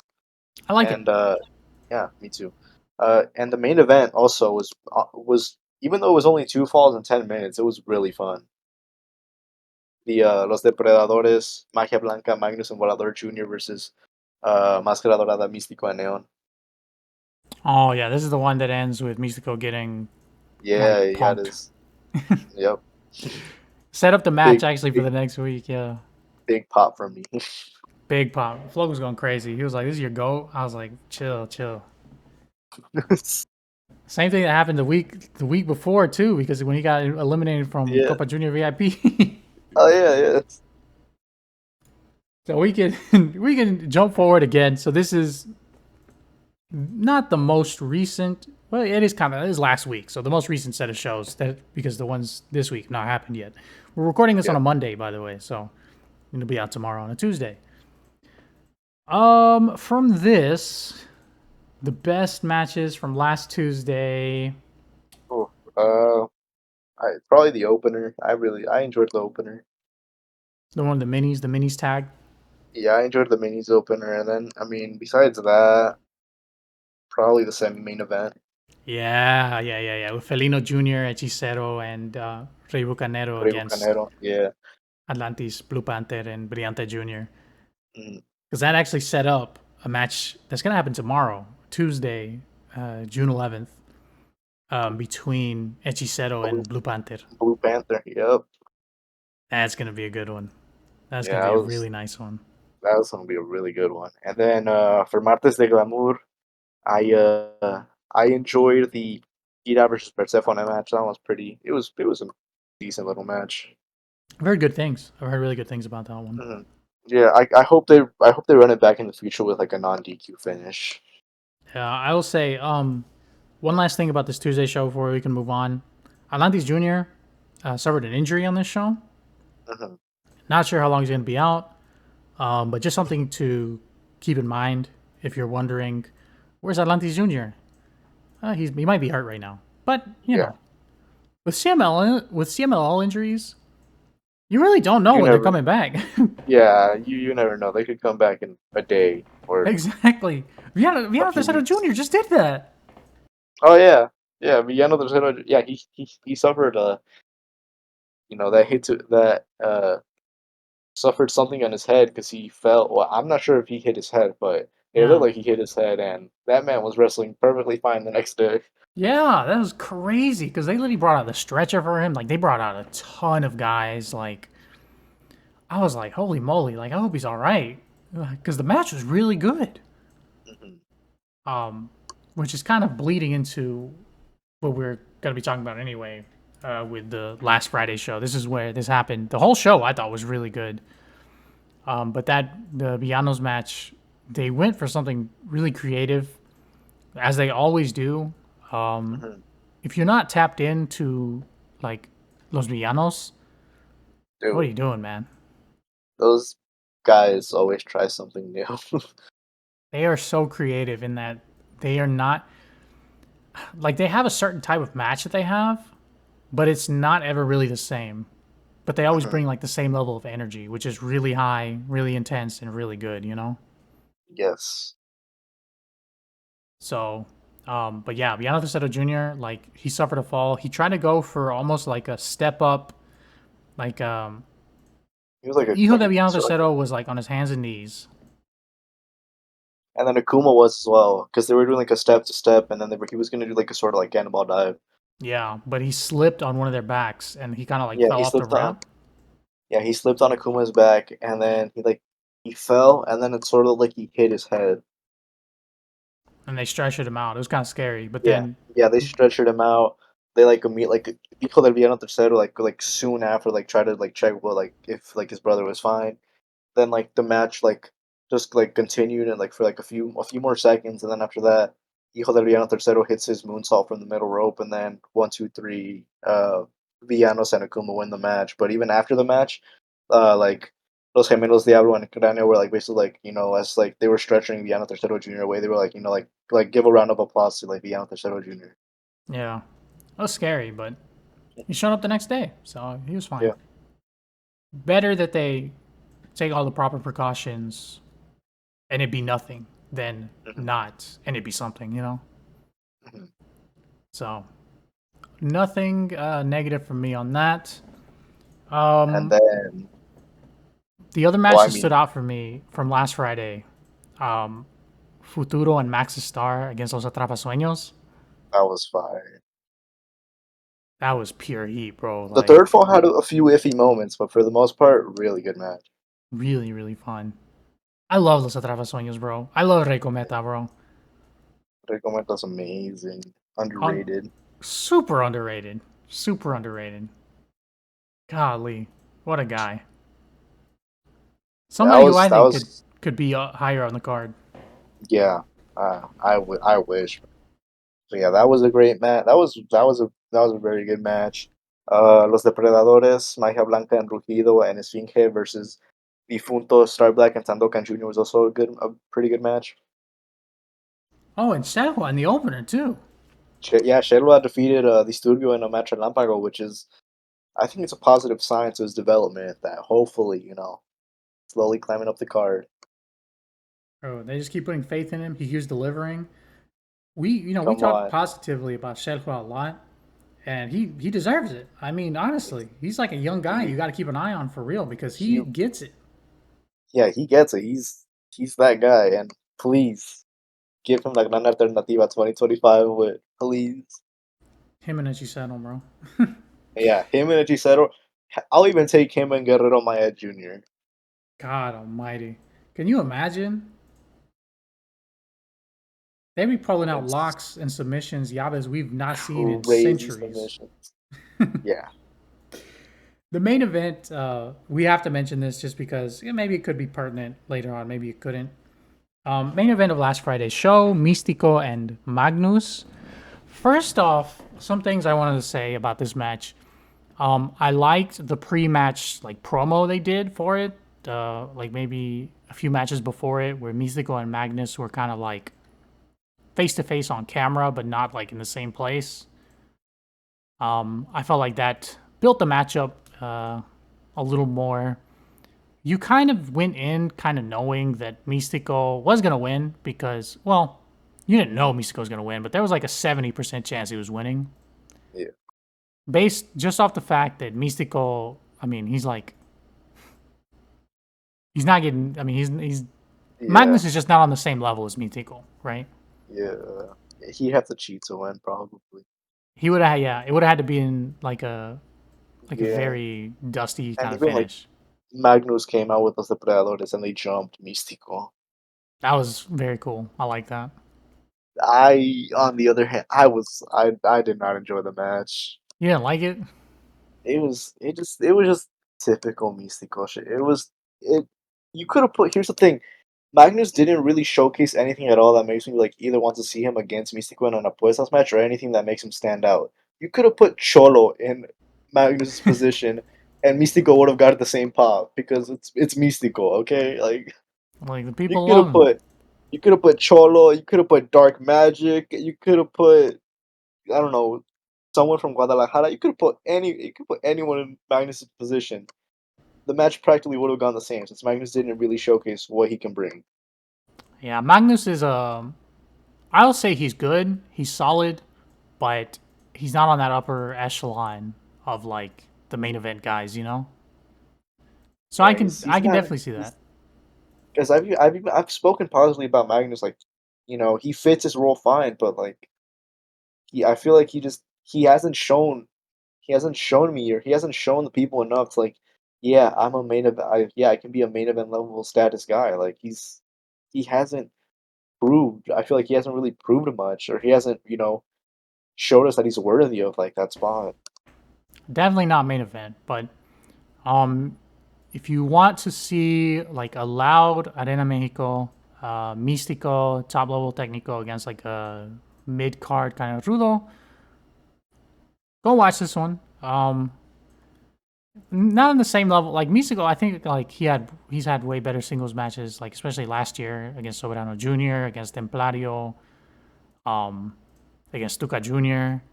I like it. and yeah, me too. And the main event also was even though it was only two falls in 10 minutes, it was really fun. The Los Depredadores, Magia Blanca, Magnus and Volador Jr. versus Máscara Dorada, Místico and Neon. Oh yeah, this is the one that ends with Mystico getting Yeah, like he got punked. his. Yep. Set up the match Big, actually for big, the next week. Yeah, big pop from me. big pop. Flo was going crazy. He was like, "This is your goat." I was like, "Chill, chill." Same thing that happened the week before too, because when he got eliminated from Yeah. Copa Junior VIP. Oh yeah, yeah. So we can jump forward again. So this is not the most recent. Well, it is last week. So the most recent set of shows that because the ones this week have not happened yet. We're recording this on Yeah. a Monday, by the way, so it'll be out tomorrow on a Tuesday. From this, the best matches from last Tuesday. Oh, probably the opener. I enjoyed the opener. The minis tag. Yeah, I enjoyed the minis opener, and then I mean, besides that, probably the semi-main event. Yeah. With Felino Jr., Hechicero, and Rey Bucanero Rey against Bucanero. Yeah. Atlantis, Blue Panther, and Brillante Jr. Mm. Because that actually set up a match that's going to happen tomorrow, Tuesday, June 11th, between Hechicero Blue, and Blue Panther. Blue Panther. Yep. That's going to be a good one. That's going Yeah, to be a really nice one. that was gonna be a really good one. And then for Martes de Glamour, I enjoyed the Ira versus Persephone match. That was pretty. It was a decent little match. I've heard good things. I've heard really good things about that one. Mhm. Yeah, I hope they run it back in the future with like a non DQ finish. I will say one last thing about this Tuesday show before we can move on. Atlantis Jr. Suffered an injury on this show. Mhm. Not sure how long he's going to be out, but just something to keep in mind if you're wondering, where's Atlantis Jr.? He might be hurt right now, but you Yeah, know, with CMLL injuries, you really don't know you when they're never. coming back. Yeah, you never know. They could come back in a day or Exactly. a Viana few Tercero weeks. Jr. just did that. Oh yeah, yeah. Villano Tercero. Yeah, he suffered that hit to that suffered something on his head because he fell. Well, I'm not sure if he hit his head, but it looked Yeah. like he hit his head, and that man was wrestling perfectly fine the next day. Yeah, that was crazy because they literally brought out the stretcher for him. Like they brought out a ton of guys. Like I was like, holy moly! Like I hope he's all right because the match was really good. Mhm. Um, which is kind of bleeding into what we're gonna be talking about anyway. With the last Friday show, this is where this happened. The whole show I thought was really good. But the Villanos match, they went for something really creative, as they always do. Um, Mhm. if you're not tapped into like Los Villanos, what are Dude, you doing, man? those guys always try something new. They are so creative in that they are not like they have a certain type of match that they have, but it's not ever really the same. But they always Mhm. bring like the same level of energy, which is really high, really intense, and really good, you know? Yes. So, but yeah, Viano Tercero Jr., like, he suffered a fall. He tried to go for almost like a step up, like, He was like a Hijo like de a Viano so like a, Tercero was like on his hands and knees. and then Akuma was as well because they were doing like a step to step, and then he was gonna do like a sort of like cannonball dive. Yeah, but he slipped on one of their backs and he kind of like Yeah, fell he off the slipped on. ramp Yeah, he slipped on Akuma's back, and then he fell, and then it's sort of like he hit his head. and they stretched him out. It was kind of scary. But Yeah, then, yeah, they stretched him out. They like Hijo del Villano Tercero like soon after like try to like check what like if like his brother was fine. Then like the match like just like continued and like for like a few more seconds, and then after that, Hijo del Villano Tercero hits his moonsault from the middle rope, and then 1, 2, 3, Villanos and Akuma win the match. But even after the match, like Los Gemelos Diablo and Cráneo were like basically like as like they were stretching Villano Tercero Jr. away, they were like like give a round of applause to like Villano Tercero Jr. yeah, it was scary, but he showed up the next day. So he was fine. Yeah. Better that they take all the proper precautions and it be nothing than Mhm, not and it be something, you know? mhm. So nothing negative from me on that. And Um, then, the other well, match I that stood mean, out for me from last Friday, um, Futuro and Max Star against Los Atrapasueños. that was fire. That was pure heat, bro. The third Like fall had a few iffy moments, but for the most part, really good match. really, really fun. I love Los Atrapasueños, bro. I love Rey Cometa, bro. Recomendo's amazing, On underrated. super underrated, super underrated. Golly, what a guy. That Somebody who was I that think could was could be higher on the card. yeah. I wish. So yeah, that was a great match. That was a very good match. Los Depredadores, Magia Blanca and Rugido and Esfinge versus Difunto, Star Black and Sandokan Jr. was also a pretty good match. Oh, and Shadowhua in the opener too. Yeah, Shelva defeated Disturbio in a match at Lampago, which is I think it's a positive sign to his development that hopefully slowly climbing up the card. Oh, they just keep putting faith in him. He keeps delivering. We Come talked on. positively about Shadowhua a lot, and he deserves it. I mean, honestly, he's like a young guy He you got to keep an eye on for real because he he gets it. yeah, he gets it. He's that guy, and please give him like Gran Alternativa 2025 with please. Him and Echisano, bro. Yeah, him and Hechicero. I'll even take him and Guerrero Maya Jr. God Almighty, can you imagine? They be pulling out It's locks and submissions, yabas we've not seen in crazy centuries. submissions. Yeah, The main event, we have to mention this just because maybe it could be pertinent later on, maybe it couldn't. Main event of last Friday's show, Mystico and Magnus. First off, some things I wanted to say about this match. I liked the pre-match like promo they did for it. Like maybe a few matches before it, where Mystico and Magnus were kind of like face to face on camera, but not like in the same place. I felt like that built the matchup a little more. You kind of went in kind of knowing that Mystico was gonna win because, well, you didn't know Mystico was gonna win, but there was like a 70% chance he was winning yeah, based just off the fact that Mystico. I mean, he's like he's not getting. I mean, he's yeah, Magnus is just not on the same level as Mystico, right? yeah. He'd have to cheat to win, probably. He would have, yeah, it would have had to be in like a Yeah, very dusty and kind of even like finish. Magnus came out with los depredadores and they jumped Místico. That was very cool. I like that. On the other hand, I did not enjoy the match. You didn't like it? It was just typical Místico shit. It. You could have put. Here's the thing. Magnus didn't really showcase anything at all that makes me like either want to see him against Místico in an apuestas match or anything that makes him stand out. You could have put Cholo in Magnus's position, and Místico would have got the same pop because it's Místico, okay? Like Like the you people could love have him. put you could have put Cholo, you could have put Dark Magic, you could have put I don't know someone from Guadalajara. You could put anyone in Magnus's position. The match practically would have gone the same since Magnus didn't really showcase what he can bring. Yeah, Magnus is I'll say he's good. He's solid, but he's not on that upper echelon of like the main event guys, you know? So Yeah, I he's can not definitely see he's that. because I've spoken positively about Magnus. Like, he fits his role fine, but like I feel like he hasn't shown me or he hasn't shown the people enough to like, yeah, I'm a main event. I can be a main event level status guy. Like he hasn't proved. I feel like he hasn't really proved much, or he hasn't showed us that he's worthy of like that spot. Definitely not main event, but um if you want to see like a loud Arena Mexico, Místico, top level Técnico against like a mid card kind of Rudo, go watch this one. Not on the same level. Like Místico, I think like he's had way better singles matches, like especially last year against Soberano Jr., against Templario, um, against Tuca Jr.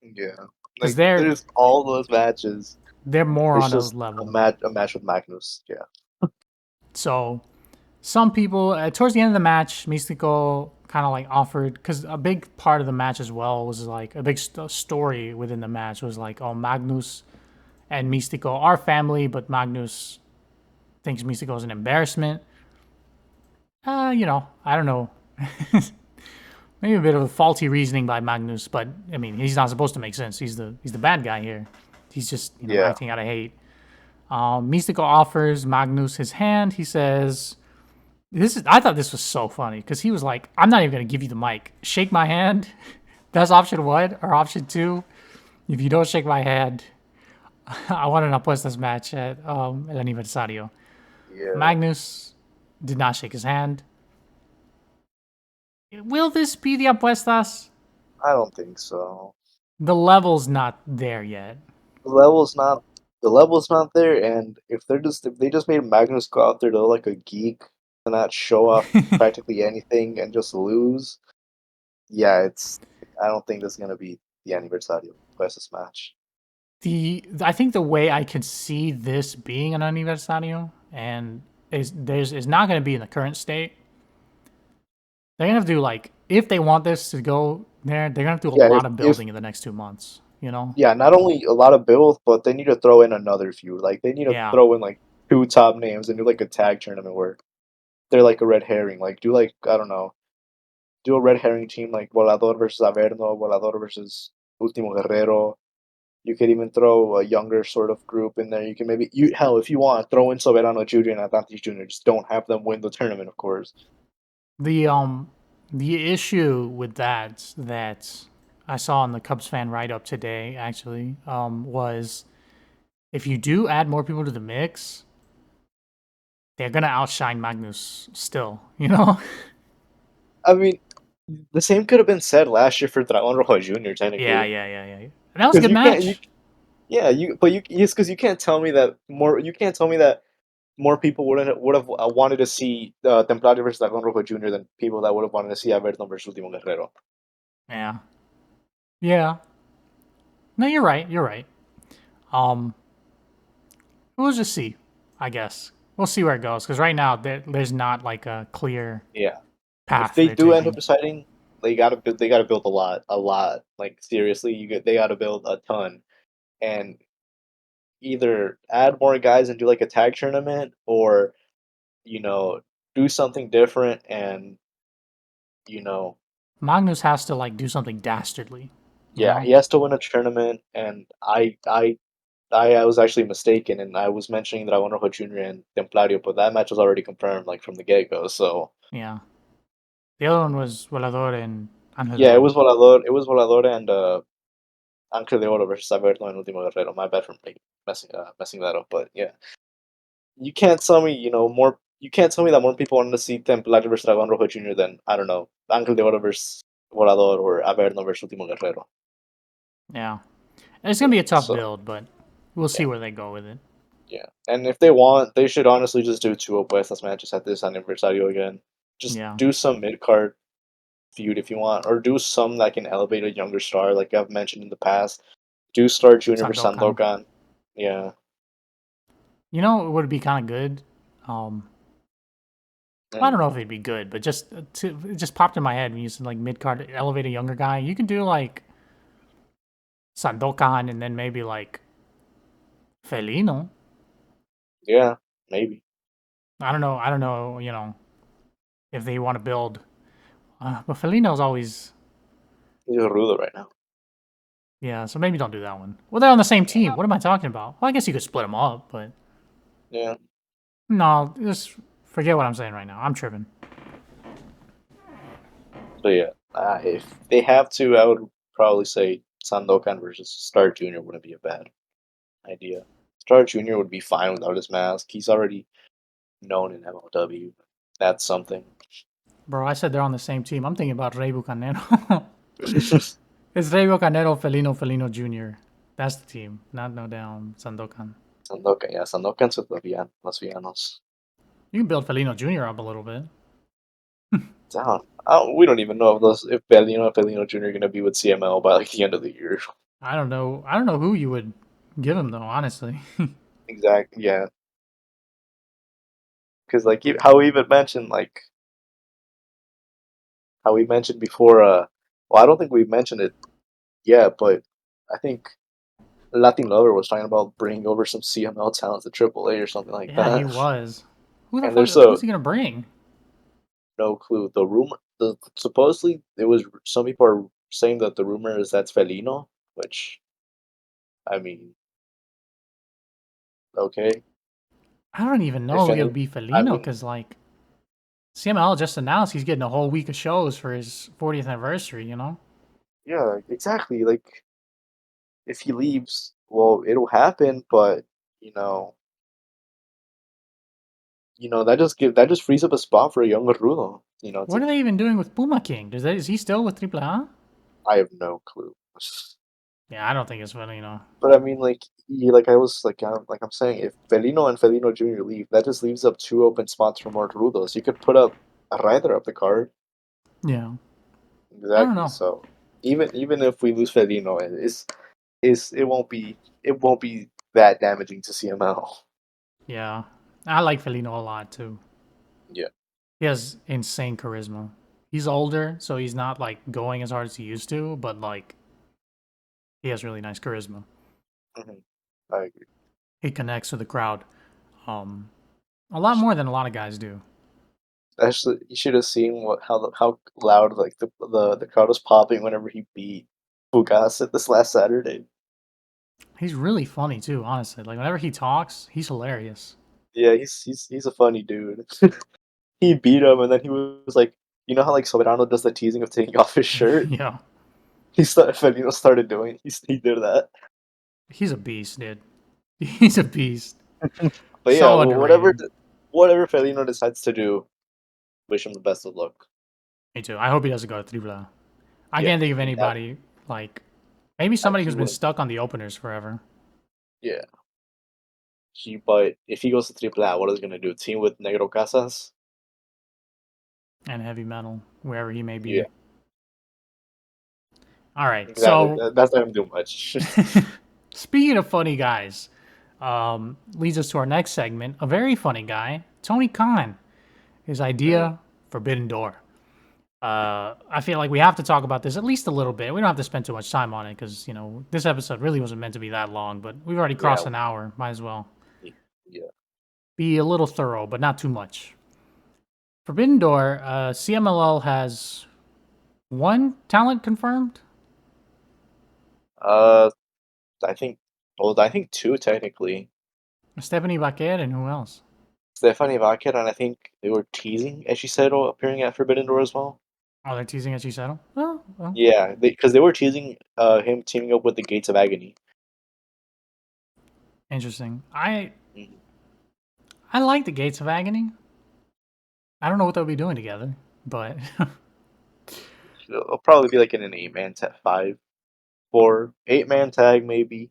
Yeah, Because like there's all those matches. they're more It's on a just level. a match with Magnus. Yeah, So some people towards the end of the match, Mystico kind of like offered because a big part of the match as well was like a big story within the match was like, oh, Magnus and Mystico are family, but Magnus thinks Mystico is an embarrassment. I don't know. Maybe a bit of a faulty reasoning by Magnus, but I mean, he's not supposed to make sense. He's the bad guy here. He's just yeah, acting out of hate. Mystico offers Magnus his hand. He says, "This is." I thought this was so funny because he was like, "I'm not even gonna give you the mic. Shake my hand." That's option one or option two. If you don't shake my hand, I want an apuestas match at El Aniversario. yeah. Magnus did not shake his hand. Will this be the apuestas? I don't think so. The level's not there yet. The level's not the level's not there, and if they just made Magnus go out there to look like a geek and not show off practically anything and just lose, yeah, I don't think this is gonna be the Aniversario versus match. I think the way I could see this being an aniversario and is not going to be in the current state. They're gonna have to do like if they want this to go there, they're gonna have to do a Yeah, lot of if building in the next 2 months. you know? Yeah, not only a lot of build, but they need to throw in another feud. Like they need to Yeah. throw in like two top names and do like a tag tournament where they're like a red herring. Like do like I don't know, do a red herring team like Volador versus Averno, Volador versus Último Guerrero. You could even throw a younger sort of group in there. You can maybe you hell if you want throw in Soberano Jr. and Atlantis Jr. Just don't have them win the tournament, of course. The um the issue with that I saw on the Cubs fan write up today actually was if you do add more people to the mix, they're gonna outshine Magnus still, you know? I mean, the same could have been said last year for Dragon Rojo Jr. Yeah, Technically, yeah, yeah, yeah. And that was a because good you can't you match. yeah you but you yes because you can't tell me that more you can't tell me that more people would have wanted to see Templario versus Dragon Rojo Jr. than people that would have wanted to see Averno versus Ultimo Guerrero. Yeah. Yeah. No, you're right. You're right. Um we'll just see, I guess. We'll see where it goes because right now there's not like a clear Yeah, if path they they're do end up taking. deciding, they gotta build a lot. Like seriously, they gotta build a ton and either add more guys and do like a tag tournament or you know do something different and you know Magnus has to like do something dastardly, you yeah know? he has to win a tournament and I was actually mistaken and I was mentioning that I want Rojo Jr. and Templario but that match was already confirmed like from the get go so Yeah. The other one was Volador and Angel de yeah Oro. It was Volador and Ángel de Oro versus Averno and Último Guerrero. My bad for like, messing that up, but yeah, you can't tell me more. You can't tell me that more people wanted to see Templario versus Dragon Rojo Jr. than I don't know Ángel de Oro versus Volador or Averno versus Último Guerrero. Yeah. And it's gonna Yeah, be a tough so build, but we'll see yeah, where they go with it. yeah, and if they want, they should honestly just do two opuestas matches at this aniversario again. Just Yeah. do some mid card feud if you want, or do some that can elevate a younger star, like I've mentioned in the past. Do Star Junior versus Sandokan. Sandokan. Yeah, You know, it would be kind of good. Um, well, I and don't know if it'd be good, but it just popped in my head when you said like mid card elevate a younger guy. You can do like Sandokan and then maybe like Felino. yeah, maybe. I don't know. I don't know. You know, if they want to build, but Felino's always He's a ruler right now. yeah. So maybe don't do that one. Well, they're on the same team. What am I talking about? Well, I guess you could split them up, but Yeah, no, just forget what I'm saying right now. I'm tripping. but yeah, if they have to, I would probably say Sandokan versus Star Junior wouldn't be a bad idea. Star Junior would be fine without his mask. He's already known in MLW. That's something. Bro, I said they're on the same team. I'm thinking about Rey Bucanero. It's Rey Bucanero, Felino, Felino Jr. That's the team, not no damn Sandokan. Sandokan, yeah, Sandokan's with Los Villanos. You can build Felino Jr. up a little bit. Down. We don't even know if Bellino and Bellino Jr. are gonna be with CML by like the end of the year. I don't know. I don't know who you would give him though. Honestly, Exactly. Yeah, because like how we even mentioned like how we mentioned before. Well, I don't think we mentioned it yet, but I think Latin Lover was talking about bringing over some CML talent to AAA or something like yeah, he that. was. Who the And fuck? there's Who's so he gonna bring? no clue. The rumor, the supposedly it was some people are saying that the rumor is that's Felino, which I mean, okay, I don't even know if if it'll any, be I Felino mean, because like CML just announced he's getting a whole week of shows for his 40th anniversary. You know? yeah, exactly. Like if he leaves, well, it'll happen, but you know, that just frees up a spot for a younger Rulo. What To are they even doing with Puma King? Is he still with Triple A? I have no clue. Yeah, I don't think it's Felino. But I mean, like I was like I'm saying, if Felino and Felino Jr. leave, that just leaves up two open spots for more Rudos. You could put up a Ryder up the card. Yeah, I don't Exactly. know. So even if we lose Felino, it won't be that damaging to CML. Yeah, I like Felino a lot too. Yeah. He has insane charisma. He's older, so he's not like going as hard as he used to, but like He has really nice charisma. Hmm. I agree. He connects with the crowd, um, a lot more than a lot of guys do. Actually, you should have seen how loud like the crowd was popping whenever he beat Fugasa this last Saturday. He's really funny too, honestly. Like whenever he talks, he's hilarious. Yeah, he's a funny dude. He beat him, and then he was like, you know how like Soberano does the teasing of taking off his shirt. Yeah, Felino started doing. He did that. he's a beast, dude. He's a beast. But yeah, So underrated. whatever Felino decides to do, wish him the best of luck. Me too. I hope he doesn't go to Tripla. I Yeah, can't think of that anybody like maybe somebody he who's been would. stuck on the openers forever Yeah, but if he goes to AAA, what is he gonna do? Team with Negro Casas? and heavy metal wherever he may Yeah, be. All right, exactly. so That's not gonna do much. speaking of funny guys, leads us to our next segment. A very funny guy, Tony Khan. His Mm, idea, Forbidden Door. I feel like we have to talk about this at least a little bit. We don't have to spend too much time on it because this episode really wasn't meant to be that long. But we've already yeah, crossed an hour. Might as well yeah. be a little thorough, but not too much. Forbidden Door. CMLL has one talent confirmed. Uh, I think. Well, I think two technically. Stephanie Baquer and who else? Stephanie Vaquer, and I think they were teasing Eshisero appearing at Forbidden Door as well. Oh, they're teasing at Chisero. Oh, well, Yeah, because they were teasing him teaming up with the Gates of Agony. interesting. I Mhm. I like the Gates of Agony. I don't know what they'll be doing together, but It'll probably be like in an 8-man tag, 8-man tag maybe.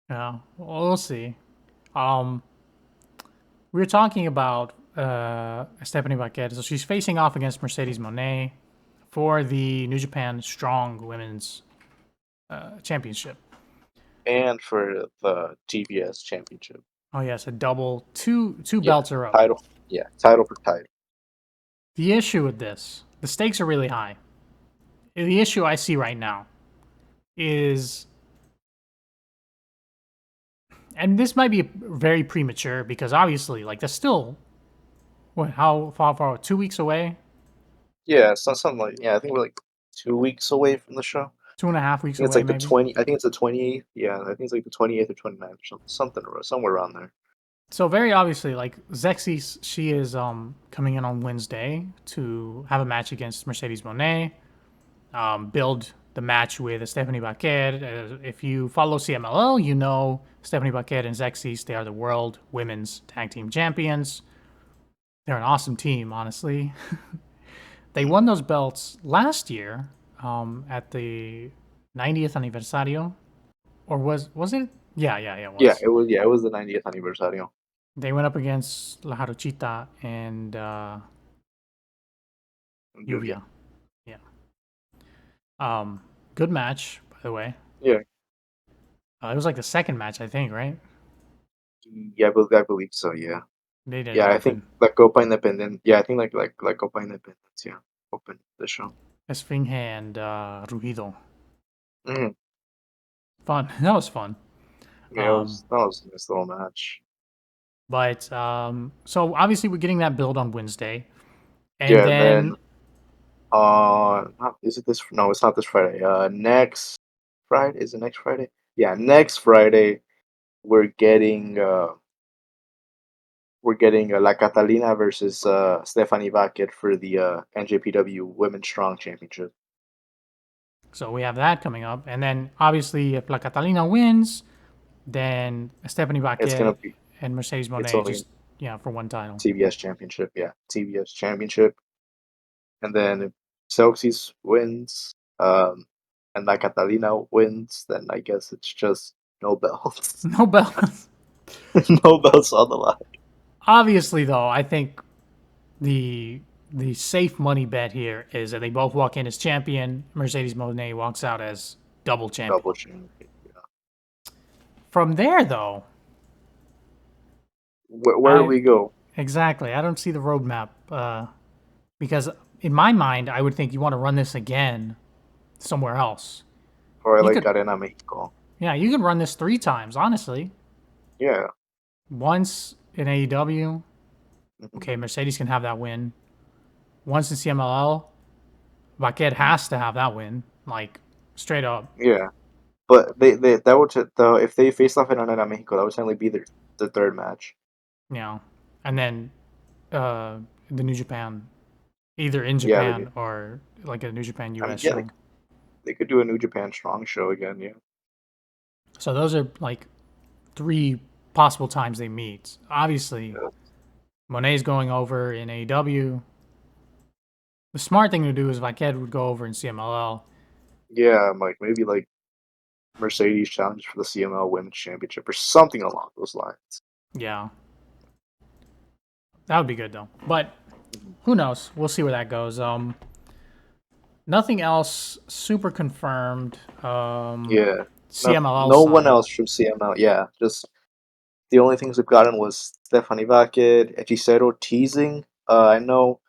yeah, we'll see. Um, we were talking about Stephanie Baquet. So she's facing off against Mercedes Monet for the New Japan Strong Women's Championship. And for the TBS Championship. Oh yes, a double. Two Yeah, belts are up. title. Yeah, title for title. The issue with this, the stakes are really high. The issue I see right now is, and this might be very premature because obviously, like, that's still what? How far? 2 weeks away? Yeah, it's not something like I think we're like 2 weeks away from the show. 2.5 weeks It's away, like the maybe. 20. I think it's the 28th. Yeah, I think it's like the 28th or 29th or something somewhere around there. So very obviously, like Zexy, she is coming in on Wednesday to have a match against Mercedes Monet. Build the match with Stephanie Baquet. If you follow CMLL, you know Stephanie Baquet and Zexy. They are the World Women's Tag Team Champions. They're an awesome team, honestly. They won those belts last year at the 90th aniversario, or was it? Yeah, it Yeah, was. it was. Yeah, it was the 90th anniversary. They went up against La Jarochita and Yeah, Lluvia. Yeah. Um, good match, by the way. yeah, It was like the second match, I think, right? yeah. I believe so. Yeah, They didn't yeah. I think open. La Copa Independent. Yeah, I think like Copa Independence. Yeah, open the show. Esfinge and Ruido. Hmm. Fun. That was fun. Yeah, Um, that was a nice little match. but so obviously we're getting that build on Wednesday, and Yeah, and then then is it this? No, it's not this Friday. Next Friday is it next Friday? Yeah, next Friday we're getting La Catalina versus Stephanie Vaquet for the NJPW Women's Strong Championship. so we have that coming up, and then obviously if La Catalina wins, then Stephanie It's Baquet gonna be and Mercedes it's Monet only just for one title. TBS Championship. Yeah, TBS Championship, and then if Celsius wins, and La Catalina wins, then I guess it's just no belts. No belts. No belts on the line. Obviously, though, I think the the safe money bet here is that they both walk in as champion. Mercedes Monet walks out as double champion. Double champion. Yeah. From there, though, Where do I we go? exactly I don't see the roadmap because in my mind I would think you want to run this again somewhere else. or You like could, Arena Mexico. yeah, you could run this 3 times, honestly. Yeah. Once in AEW, Mhm. okay, Mercedes can have that win. Once in CMLL, Vaquer has to have that win, like straight up. Yeah. But they that would though if they faced off in Arena Mexico, that would certainly be the third match. You know, and then the New Japan, either in Yeah, Japan or like a New Japan I mean, US yeah, show. they could do a New Japan Strong show again. Yeah. So those are like 3 possible times they meet. Obviously, Yeah. Monet's going over in AEW. The smart thing to do is Vaquer would go over in CMLL. Yeah, like maybe like Mercedes challenge for the CML Women's Championship or something along those lines. Yeah, that would be good though. But Mhm. who knows? We'll see where that goes. Nothing else super confirmed. Yeah. No, CMLL no one side. else from CML. Yeah, just the only things we've gotten was Stephanie Vaquet, Hechicero teasing. I know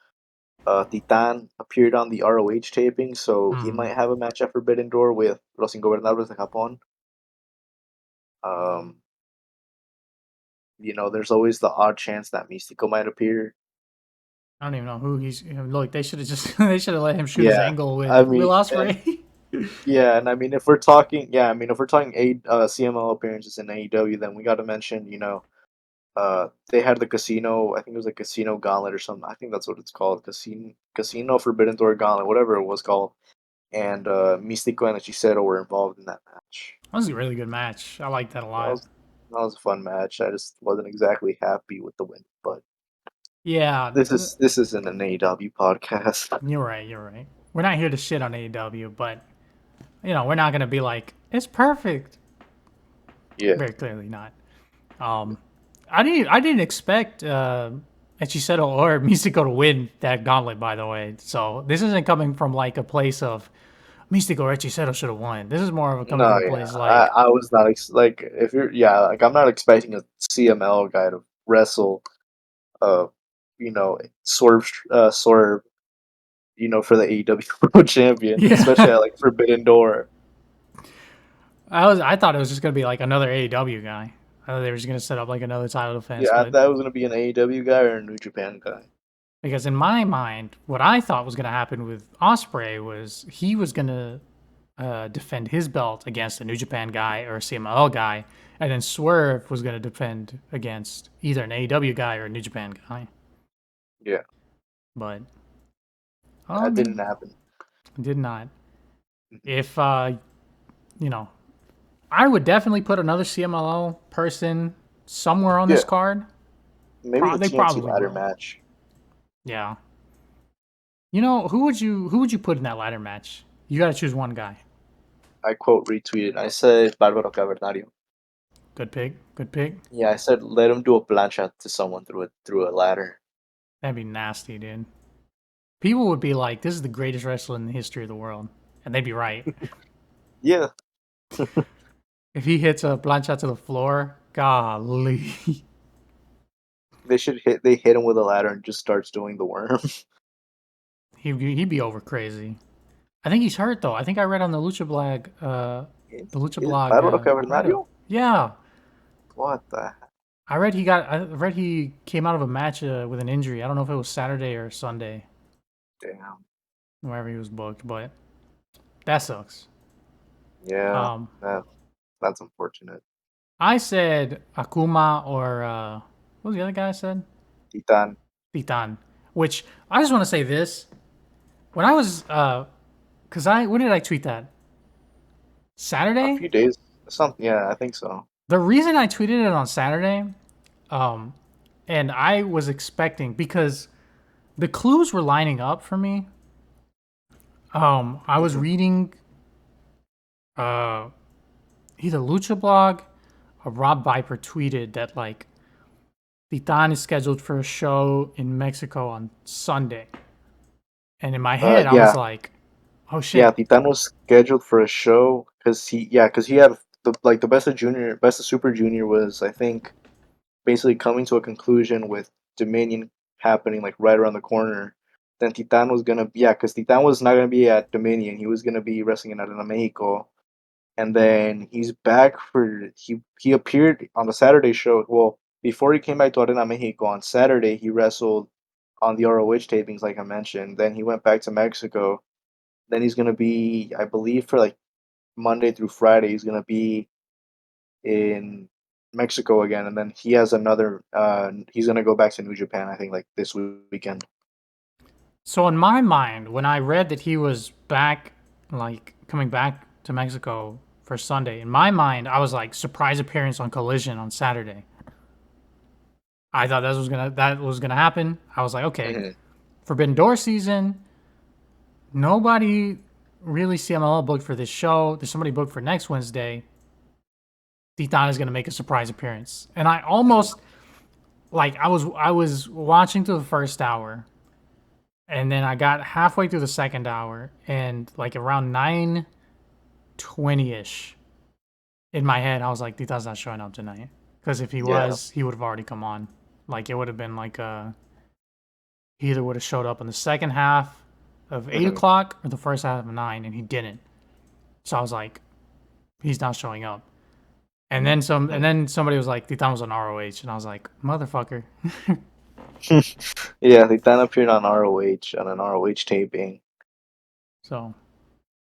Titan appeared on the ROH taping, so he Hmm. might have a match at Forbidden Door with Los Ingobernables de Japón. Um, there's always the odd chance that Místico might appear. I don't even know who he's. Look, they should have just they should have let him shoot his Yeah, angle I with Will mean, and Ospreay. yeah, and I mean, if we're talking, yeah, I mean, if we're talking CML appearances in AEW, then we got to mention, they had the casino. I think it was a casino gauntlet or something. I think that's what it's called, Casino Forbidden Door Gauntlet, whatever it was called. And Místico and Hechicero were involved in that match. That was a really good match. I like that a That lot. was that was a fun match. I just wasn't exactly happy with the win, but Yeah, this isn't an AEW podcast. you're right. You're right. We're not here to shit on AEW, but we're not gonna be like it's perfect. Yeah, Very clearly not. Um, I didn't expect Echiseto or Mystico to win that gauntlet. By the way, so this isn't coming from like a place of Mystico or Echiseto should have won. This is more of a coming no, from a yeah, place I, like I was not like if you're yeah like I'm not expecting a CML guy to wrestle uh Swerve for the AEW World Champion, especially yeah. at like Forbidden Door. I thought it was just gonna be like another AEW guy. I thought they were just gonna set up like another title defense, Yeah, I but thought it was gonna be an AEW guy or a New Japan guy. because in my mind, what I thought was gonna happen with Osprey was he was gonna defend his belt against a New Japan guy or a CMLL guy, and then Swerve was gonna defend against either an AEW guy or a New Japan guy. Yeah, But I that didn't mean, happen. did not. Mhm. If you know, I would definitely put another CMLL person somewhere on this Yeah, card. maybe the They TNT probably ladder will. match. Yeah. Who would you put in that ladder match? You got to choose one guy. I quote retweeted. I said Barbaro Cavernario. Good pick. Good pick. Yeah, I said let him do a plancha to someone through a ladder. That'd be nasty, dude. People would be like, "This is the greatest wrestler in the history of the world," and they'd be right. Yeah, If he hits a plancha to the floor, golly, they hit him with a ladder and just starts doing the worm. he'd be over crazy. I think he's hurt though. I think I read on the the Lucha Is Blog Barbaro write up. Cavernario? Yeah, What the heck? I read he came out of a match with an injury. I don't know if it was Saturday or Sunday, Damn. wherever he was booked, but that sucks. Yeah, Um, that's unfortunate. I said Akuma or what was the other guy I said? Titan. Titan. Which I just want to say this. When I was cause I when did I tweet that? A Saturday? few days. Something. Yeah, I think so. The reason I tweeted it on Saturday, um, and I was expecting because the clues were lining up for me. I was Mhm. reading uh either Lucha Blog or Rob Viper tweeted that like Titan is scheduled for a show in Mexico on Sunday. And in my head, I was Yeah, like, "Oh yeah. shit!" Titan was scheduled for a show because he had the best of Super Junior was I think basically coming to a conclusion with Dominion happening like right around the corner. Then Titan was gonna because Titan was not gonna be at Dominion. He was gonna be wrestling in Arena Mexico. and then he's back for he appeared on the Saturday show. Well, before he came back to Arena Mexico on Saturday, he wrestled on the ROH tapings, like I mentioned. Then he went back to Mexico. Then he's gonna be, I believe, for like Monday through Friday, he's gonna be in Mexico again, and then he has another. He's gonna go back to New Japan, I think, like this weekend. So in my mind, when I read that he was back, like coming back to Mexico for Sunday, in my mind, I was like surprise appearance on Collision on Saturday. I thought that was gonna happen. I was like, okay, Hmm. Forbidden Door season. Nobody really CMLL booked for this show. There's somebody booked for next Wednesday. Titan is gonna make a surprise appearance, and I Hmm. almost like I was watching through the first hour, and then I got halfway through the second hour, and like around 9:20 ish, in my head, I was like, Titan's not showing up tonight. Because if he Yeah. was, he would have already come on. Like it would have been like he either would have showed up in the second half of eight Hmm. o'clock or the first half of 9, and he didn't. So I was like, he's not showing up. And then somebody was like, Titan was on ROH, and I was like, motherfucker. Yeah, like that appeared on ROH on an ROH taping. So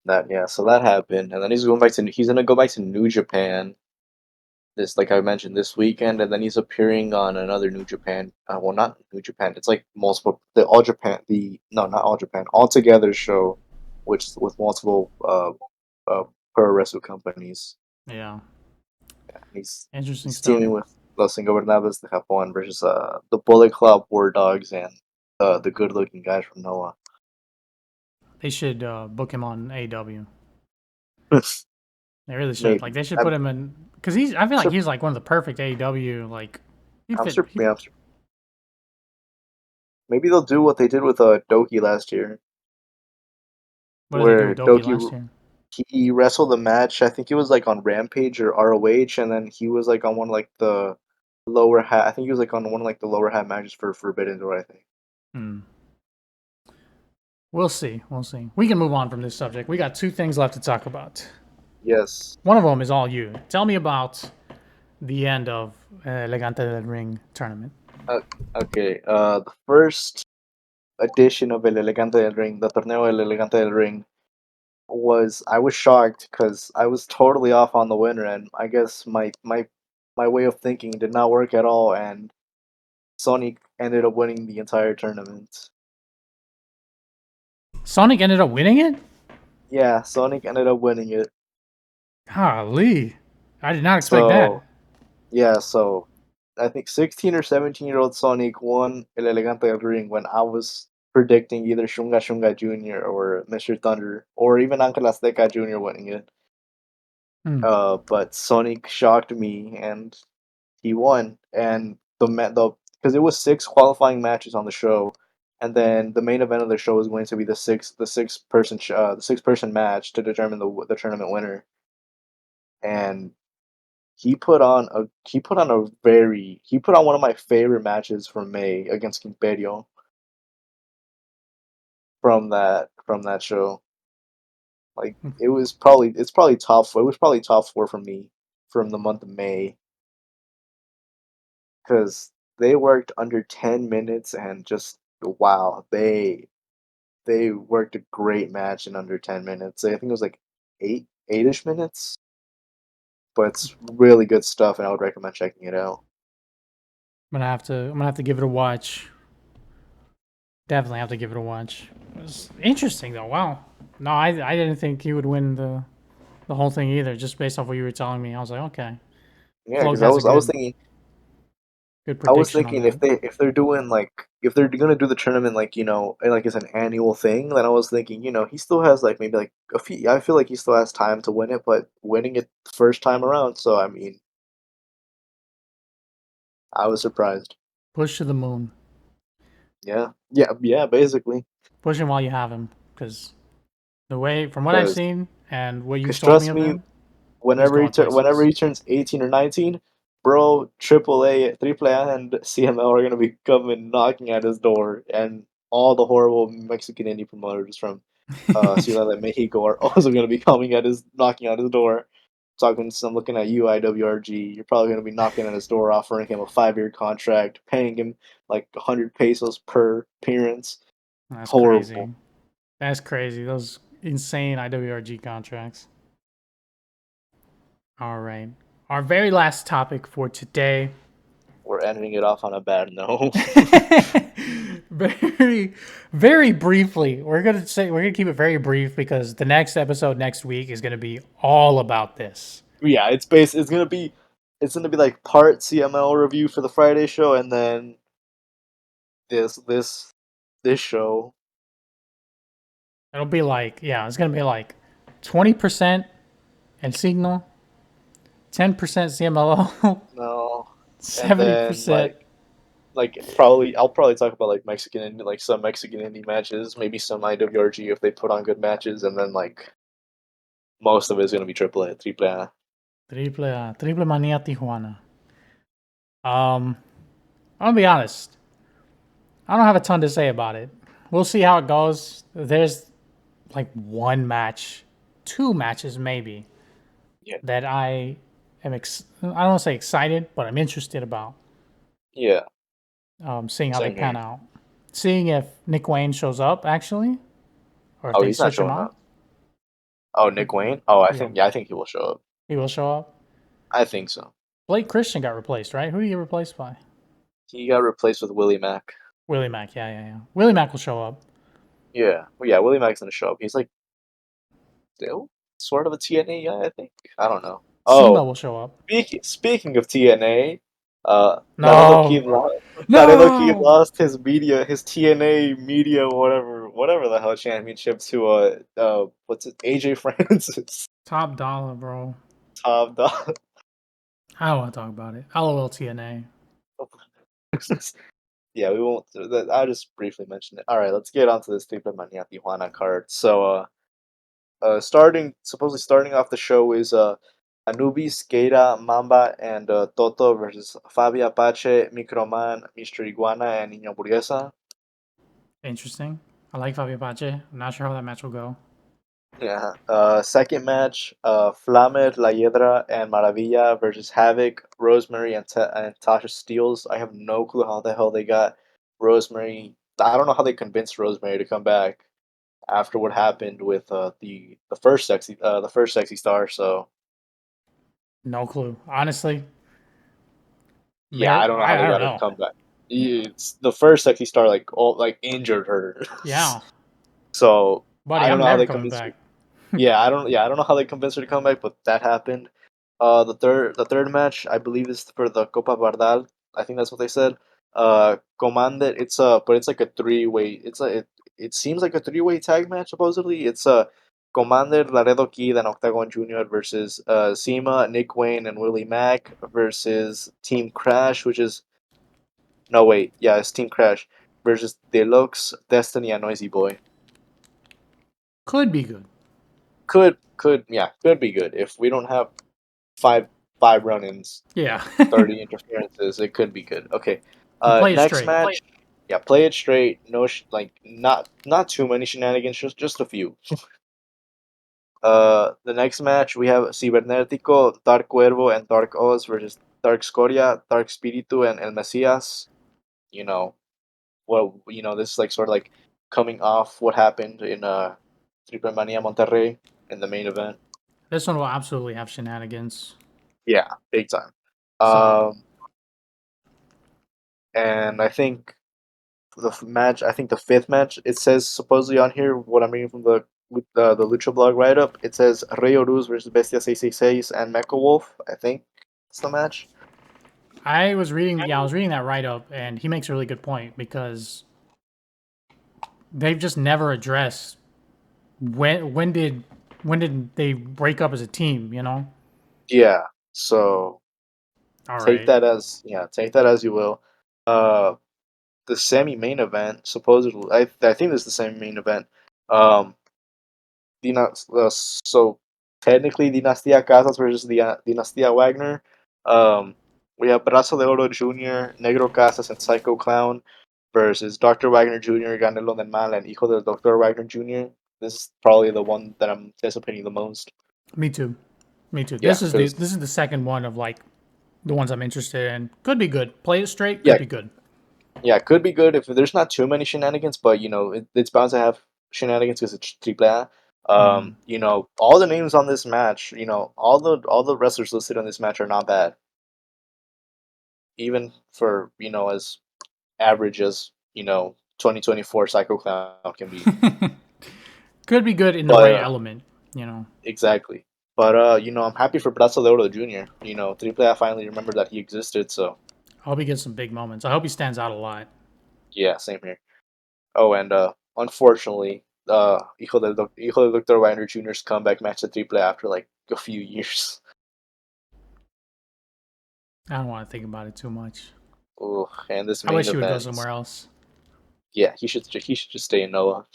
That yeah, so that happened, and then he's gonna go back to New Japan this, like I mentioned, this weekend, and then he's appearing on another New Japan. Well, not New Japan. It's like multiple the All Japan, the no, not All Japan, All Together show, which with multiple uh pro wrestle companies. yeah, He's interesting he's stuff. teaming with Los Ingobernables de Japón versus the Bullet Club, War Dogs, and the good looking guys from Noah. They should book him on AEW. They really should. Like Maybe they should put him in because he's. I feel like sur- he's like one of the perfect AEW. Like he'd I'm fit. sur- yeah, I'm sur- maybe they'll do what they did with Doki last year, What did they do where with Doki last Doki year? he wrestled a match. I think it was like on Rampage or ROH, and then he was like on one of like the lower hat. I think he was like on one of like the lower hat matches for Forbidden Door. I think. Hmm. We'll see. We'll see. We can move on from this subject. We got two things left to talk about. Yes. One of them is all you. Tell me about the end of Elegante del Ring tournament. Uh, okay. The first edition of El Elegante del Ring, the Torneo El Elegante del Ring, was I was shocked because I was totally off on the winner, and I guess my way of thinking did not work at all, and Sonic ended up winning the entire tournament. Sonic ended up winning it? Yeah, Sonic ended up winning it. Golly. I did not expect that. So yeah, so I think 16 or 17-year-old Sonic won El Elegante del Ring when I was predicting either Shunga Shunga Jr. or Mr. Thunder or even Uncle Azteca Jr. winning it. Hmm. But Sonic shocked me and he won. And the because it was six qualifying matches on the show, and then the main event of the show was going to be the six person match to determine the tournament winner. And he put on one of my favorite matches from May against Imperio from that show. Like it was probably top four for me from the month of May because they worked under 10 minutes and just wow they worked a great match in under 10 minutes. I think it was like 8-ish minutes, but it's really good stuff and I would recommend checking it out. I'm gonna have to give it a watch. Definitely have to give it a watch. It was interesting though. Wow. No, I didn't think he would win the whole thing either. Just based off what you were telling me, I was like, okay. Yeah, Float because has a good I was prediction on thinking that. if they're doing like if they're gonna do the tournament like like as an annual thing, then I was thinking he still has like maybe like a few. I feel like he still has time to win it, but winning it the first time around. So I mean, I was surprised. Push to the moon. Yeah, yeah, basically. Push him while you have him, because the way from what I've Because seen and what you've told me trust of me, him, he's going whenever places. he turns 18 or 19, bro, AAA, and CML are gonna be coming knocking at his door, and all the horrible Mexican indie promoters from Ciudad de Mexico are also going to be coming at his knocking at his door. I'm looking at you, IWRG. You're probably going to be knocking on his door, offering him a 5-year contract, paying him like 100 pesos per appearance. That's crazy. Horrible. That's crazy. Those insane IWRG contracts. All right. Our very last topic for today. We're ending it off on a bad note. very, very briefly. We're gonna keep it very brief because the next episode next week is gonna be all about this. Yeah, it's gonna be like part CML review for the Friday show, and then this show. It'll be like, yeah, it's gonna be like 20% and Signal, 10% CMLO, No, and then 70%. probably I'll probably talk about like some Mexican indie matches, maybe some IWRG if they put on good matches, and then like most of it's gonna be triple A. Triplemania Tijuana. I'm gonna be honest. I don't have a ton to say about it. We'll see how it goes. There's like one match, two matches maybe Yeah, that I don't want to say excited, but I'm interested about yeah, seeing how they same pan here. out. Seeing if Nick Wayne shows up actually, or if Oh, they he's not switch him showing out. up. Oh, Nick Wayne. Oh, I Yeah, think I think he will show up. he will show up. I think so. Blake Christian got replaced, right? Who did he get replaced by? He got replaced with Willie Mack. Willie Mack. Yeah, yeah, yeah. Willie Mack will show up. Yeah, well, yeah, Willie Mack's gonna show up. He's like still sort of a TNA guy, I think. I don't know. SEMA Oh, will show up. speaking of TNA, Laredo No, Kid lost. Laredo Kid no. lost his TNA media, whatever the hell championship to what's it, AJ Francis, Top dollar, bro. top dog. I don't want to talk about it. LOL TNA. Yeah, we won't. I'll just briefly mention it. All right, let's get onto this Triplemania Tijuana card. So, supposedly starting off the show is Anubis, Keita, Mamba, and Toto versus Fabi Apache, Microman, Mr. Iguana, and Niño Burguesa. Interesting. I like Fabio Pache. I'm not sure how that match will go. Yeah. Second match, Flamer, La Hiedra, and Maravilla versus Havoc, Rosemary, and Tasha Steeles. I have no clue how the hell they got Rosemary. I don't know how they convinced Rosemary to come back after what happened with the first sexy star. So No clue. Honestly, yeah, I don't know how I they don't got her to know. come back. It's the first sexy star like injured her. Yeah, So buddy, I don't I'm know how never they coming convinced her. back. I don't know how they convinced her to come back, but that happened. The third match, I believe, is for the Copa Bardal. I think that's what they said. Commander, it's like a three-way. It seems like a three-way tag match. Supposedly, it's Commander, Laredo Kid, and Octagon Junior versus Sema, Nick Wayne, and Willie Mack versus Team Crash, which is no wait, yeah, it's Team Crash versus Deluxe, Destiny, and Noisy Boy. Could be good. Could be good if we don't have five five run-ins, Yeah. 30 interferences. It could be good. Okay. You play it Next straight. match. Yeah, play it straight. No, not too many shenanigans. Just a few. The next match we have Cibernetico, Dark Cuervo, and Dark Oz versus Dark Scoria, Dark Spiritu, and El Mesias. You know, this is like sort of like coming off what happened in Triple Mania Monterrey in the main event. This one will absolutely have shenanigans. Yeah, big time. So Um, and I think I think the fifth match, it says supposedly on here, what I'm reading from the Lucha blog write up, it says Rey Oruz versus Bestia 666 and Mecha Wolf. I think it's the match. I was reading. Yeah, I was reading that write up, and he makes a really good point because they've just never addressed when did they break up as a team. You know. Yeah. So All right. take that as you will. Uh, the semi main event, supposedly, I think this is the semi main event. Um, so technically Dinastia Casas versus Dinastia Wagner. Um, we have Brazo de Oro Jr., Negro Casas, and Psycho Clown versus Dr. Wagner Jr., Ganelo del Mal, and Hijo del Dr. Wagner Jr. This is probably the one that I'm anticipating the most. Me too. Me too. Yeah, This is the second one of like the ones I'm interested in. Could be good. Play it straight. Could yeah, be good. yeah, could be good if there's not too many shenanigans, but it's bound to have shenanigans because it's AAA. All the names on this match, all the wrestlers listed on this match are not bad, even for as average as 2024 Psycho Clown can be. Could be good in the But right element. You know. exactly. But I'm happy for Brazo de Oro Jr. AAA finally remembered that he existed. So I hope he gets some big moments. I hope he stands out a lot. yeah, same here. Oh, and unfortunately, Hijo del Doctor Wagner Jr.'s comeback match at AAA after like a few years. I don't want to think about it too much. Ooh, and this I main wish he would go event, somewhere else. yeah, he should just stay in Noah.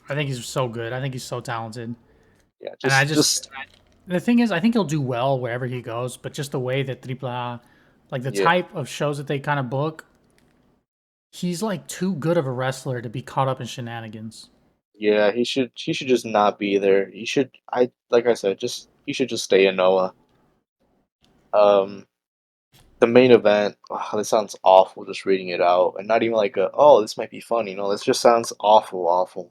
I think he's so good. I think he's so talented. Yeah, And just the thing is, I think he'll do well wherever he goes. But just the way that AAA, like the yeah, type of shows that they kind of book, he's like too good of a wrestler to be caught up in shenanigans. yeah. He should just not be there. Like I said, just he should just stay in Noah. Um, the main event. Oh, this sounds awful. Just reading it out, and not even like this might be fun. This just sounds awful, awful.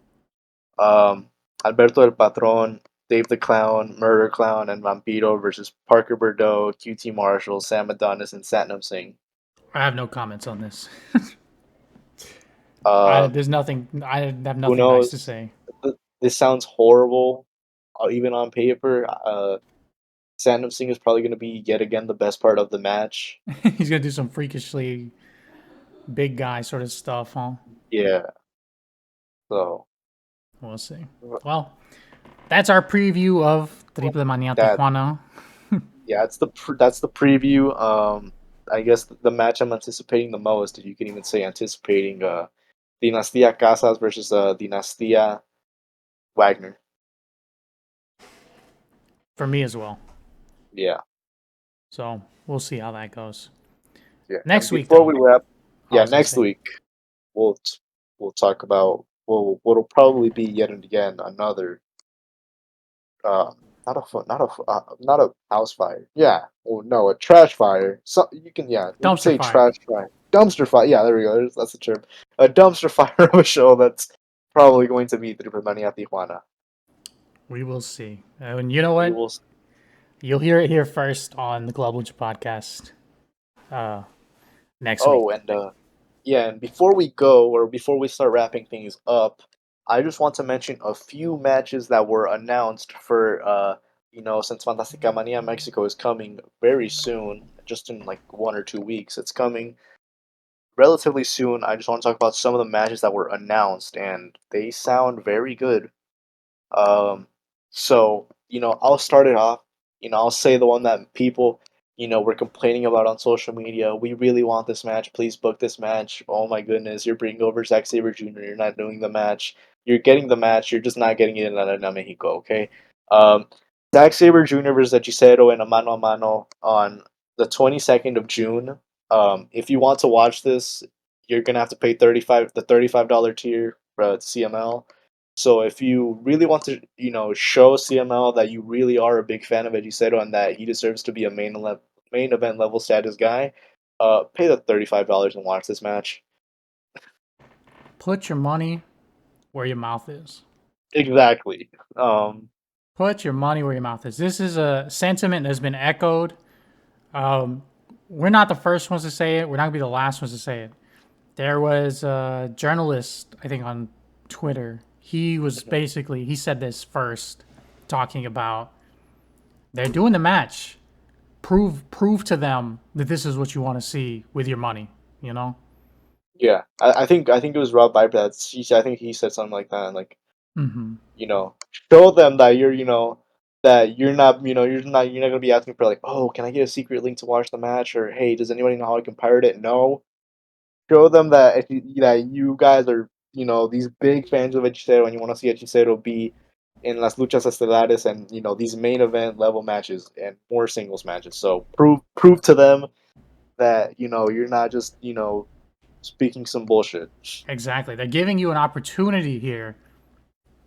Um, Alberto el Patron, Dave the Clown, Murder Clown, and Vampiro versus Parker Bordeaux, QT Marshall, Sam Adonis, and Satnam Singh. I have no comments on this. Uh, There's nothing. I have who nothing nice to knows? say. This sounds horrible, even on paper. Satnam Singh is probably going to be yet again the best part of the match. He's gonna do some freakishly big guy sort of stuff, huh? Yeah, so We'll see. Well, that's our preview of Triplemania that Tijuana. yeah, that's the preview. I guess the match I'm anticipating the most, if you can even say anticipating, Dinastia Casas versus Dinastia Wagner. For me as well. Yeah, So we'll see how that goes. yeah. And Next week, before we though, wrap, I yeah, was gonna next say, week we'll talk about what'll probably be yet and again another not a house fire. Yeah, well, no, a trash fire. So you can we can dumpster say fire. trash fire, dumpster fire. Yeah, there we go. That's the term. A dumpster fire of a show that's probably going to be Triplemania Tijuana. We will see. And you know We what? will. You'll hear it here first on the Club Lucha podcast uh, next week. Oh, and yeah, and before we go, or before we start wrapping things up, I just want to mention a few matches that were announced for since Fantastica Mania Mexico is coming very soon, just in like 1 or 2 weeks. It's coming relatively soon. I just want to talk about some of the matches that were announced, and they sound very good. So I'll start it off. I'll say the one that people, were complaining about on social media. We really want this match. Please book this match. Oh my goodness, you're bringing over Zack Saber Jr. You're not doing the match. You're getting the match. You're just not getting it in Arena Mexico. Okay. Um, Zack Saber Jr. versus Hechicero in a mano a mano on the 22nd of June. If you want to watch this, you're gonna have to pay the $35 tier for CML. So if you really want to, show CML that you really are a big fan of Ejiceto and that he deserves to be a main event level status guy, pay the $35 and watch this match. Put your money where your mouth is. Exactly. Um, Put your money where your mouth is. This is a sentiment that's been echoed. Um, we're not the first ones to say it. We're not gonna be the last ones to say it. There was a journalist, I think, on Twitter. He said this first, talking about they're doing the match. Prove to them that this is what you want to see with your money. You know. yeah, I think it was Rob Viper I think he said something like that. Like Mm-hmm. show them that you're not gonna be asking for like, oh, can I get a secret link to watch the match, or hey, does anybody know how I can pirate it? No, show them that that you guys are these big fans of Hechicero and you want to see Hechicero be in las luchas estelares and these main event level matches and more singles matches. So prove to them that you're not just speaking some bullshit. Exactly. They're giving you an opportunity here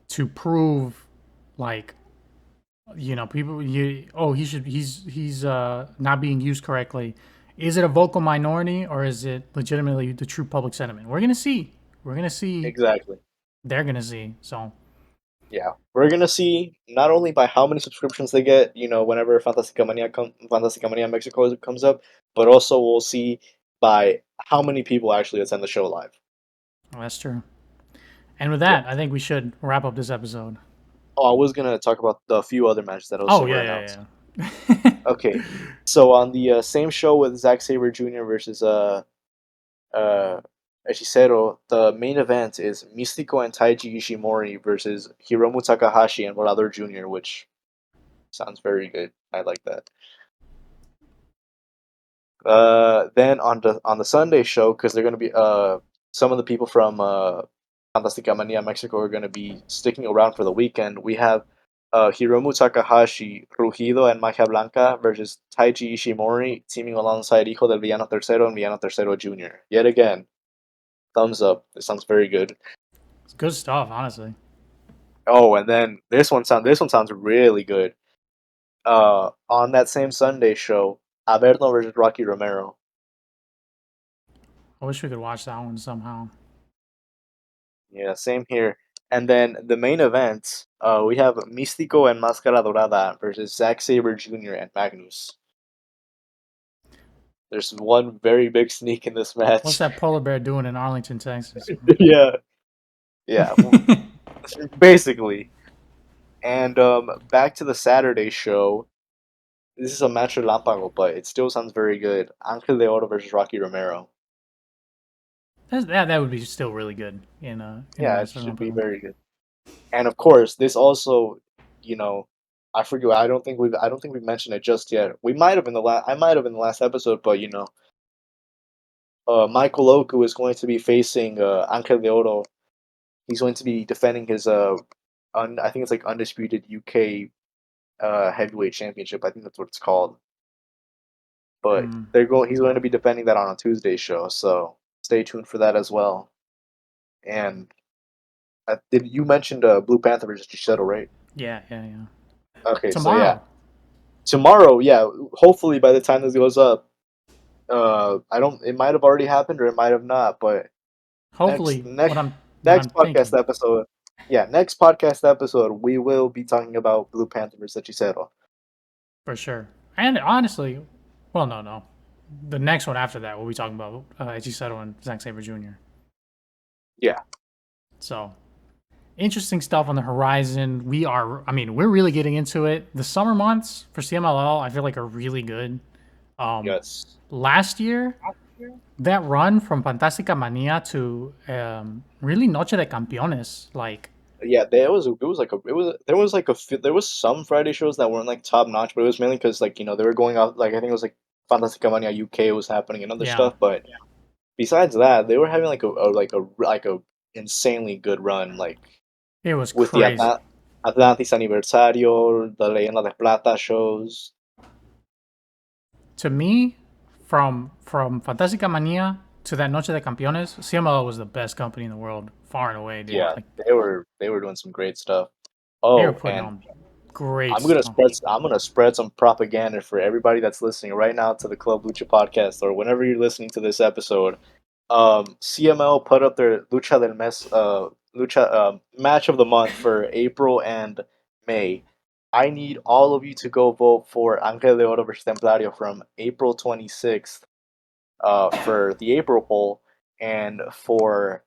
to prove, like, People. He's not being used correctly. Is it a vocal minority or is it legitimately the true public sentiment? We're gonna see. We're gonna see. Exactly. They're gonna see. So Yeah, we're gonna see not only by how many subscriptions they get, whenever Fantastica Mania Mexico comes up, but also we'll see by how many people actually attend the show live. that's true. And with Yeah. that, I think we should wrap up this episode. Oh, I was gonna talk about the few other matches that Oh also were yeah, announced. yeah, yeah. Okay, so on the same show with Zack Sabre Jr. versus uh Hechicero, the main event is Místico and Taiji Ishimori versus Hiromu Takahashi and Volador Jr., which sounds very good. I like that. Then on the Sunday show, because they're gonna be some of the people from Fantastica Mania Mexico are gonna be sticking around for the weekend. We have Hiromu Takahashi, Rugido, and Magia Blanca versus Taiji Ishimori teaming alongside Hijo del Villano Tercero and Villano Tercero Jr. Yet again, thumbs up. This sounds very good. It's good stuff, honestly. Oh, and then this one sounds really good. On that same Sunday show, Averno versus Rocky Romero. I wish we could watch that one somehow. Yeah, same here. And then the main event, we have Místico and Máscara Dorada versus Zack Sabre Jr. and Magnus. There's one very big sneak in this What's match. that polar bear doing in Arlington, Texas? Yeah, yeah, basically. And back to the Saturday show. This is a match Lampago, but it still sounds very good. Ángel de Oro versus Rocky Romero. That would be still really good in a Yeah, it match for should be Olympico. very good. And of course, this also, you know, I forget. I don't think we've mentioned it just yet. We might have in the last. I might have in the last episode, but Michael Oku is going to be facing Angel de Oro. He's going to be defending his I think it's like undisputed UK heavyweight championship. I think that's what it's called. But Hmm. He's going to be defending that on a Tuesday show. So stay tuned for that as well. And did you mentioned Blue Panther versus Shishido, right? Yeah, yeah, yeah. Okay, so yeah, Tomorrow, tomorrow, yeah, hopefully by the time this goes up, I don't. It might have already happened or it might have not. But next hopefully, next what next I'm thinking podcast episode, yeah, next podcast episode, we will be talking about Blue Panther versus Hechicero. for sure. And honestly, well, no. The next one after that, we'll be talking about Echisato and Zack Sabre Jr. Yeah, So interesting stuff on the horizon. We're really getting into it. The summer months for CMLL, I feel like are really good. Um, yes, Last year, that run from Fantástica Manía to really Noche de Campeones, like yeah. There was some Friday shows that weren't like top notch, but it was mainly because they were going out like I think it was like Fantastica Mania UK was happening and other yeah, stuff, but besides that, they were having like a insanely good run, like it was with the crazy. Atlantis Aniversario, the Leyenda de Plata shows. To me, from Fantástica Manía to that Noche de Campeones, CMLL was the best company in the world, far and away, dude. Yeah, Like they were doing some great stuff. they were Oh, putting and on great stuff. I'm gonna spread some propaganda for everybody that's listening right now to the Club Lucha podcast or whenever you're listening to this episode. CML put up their Lucha match of the month for April and May. I need all of you to go vote for Angel de Oro versus Templario from April 26th for the April poll, and for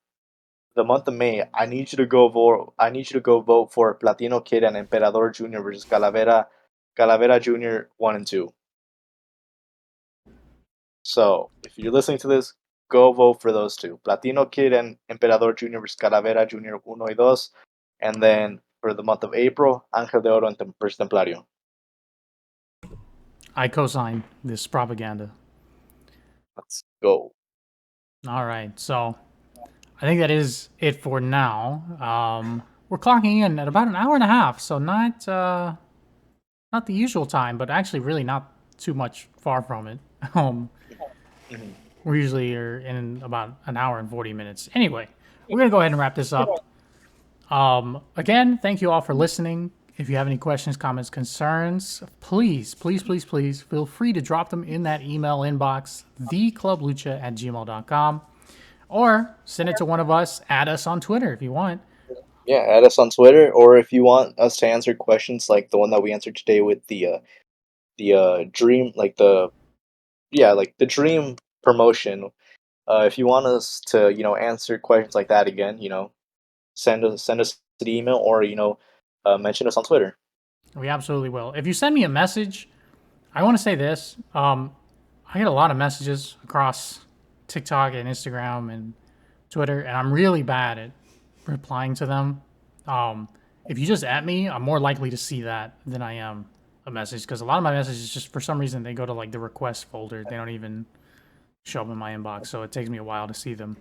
the month of May, I need you to go vote. I need you to go vote for Platino Kid and Emperador Jr. versus Calavera Jr. 1 and 2. So if you're listening to this, go vote for those two. Platino Kid and Emperador Jr. versus Calavera Jr. 1 y 2. And then for the month of April, Ángel de Oro and versus Templario. I co-sign this propaganda. Let's go. All right, so I think that is it for now. We're clocking in at about an hour and a half, so not the usual time, but actually really not too much far from it. Um, Mhm. we usually are in about an hour and 40 minutes. Anyway, we're gonna go ahead and wrap this up. Again, thank you all for listening. If you have any questions, comments, concerns, please feel free to drop them in that email inbox, theclublucha@gmail.com, or send it to one of us. Add us on Twitter if you want. Yeah, add us on Twitter, or if you want us to answer questions like the one that we answered today with the dream, like the dream promotion. If you want us to, answer questions like that again, send us the email, or mention us on Twitter. We absolutely will. If you send me a message, I want to say this. I get a lot of messages across TikTok and Instagram and Twitter, and I'm really bad at replying to them. If you just at me, I'm more likely to see that than I am a message, because a lot of my messages just for some reason they go to like the request folder. They don't even show up in my inbox, so it takes me a while to see them.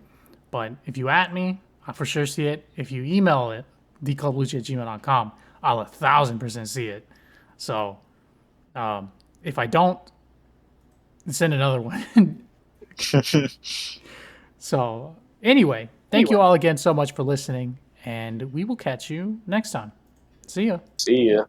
But if you at me, I for sure see it. If you email it, theclublucha@gmail.com, I'll 1,000% see it. So if I don't, send another one. So anyway, thank you all again so much for listening, and we will catch you next time. See ya. See ya.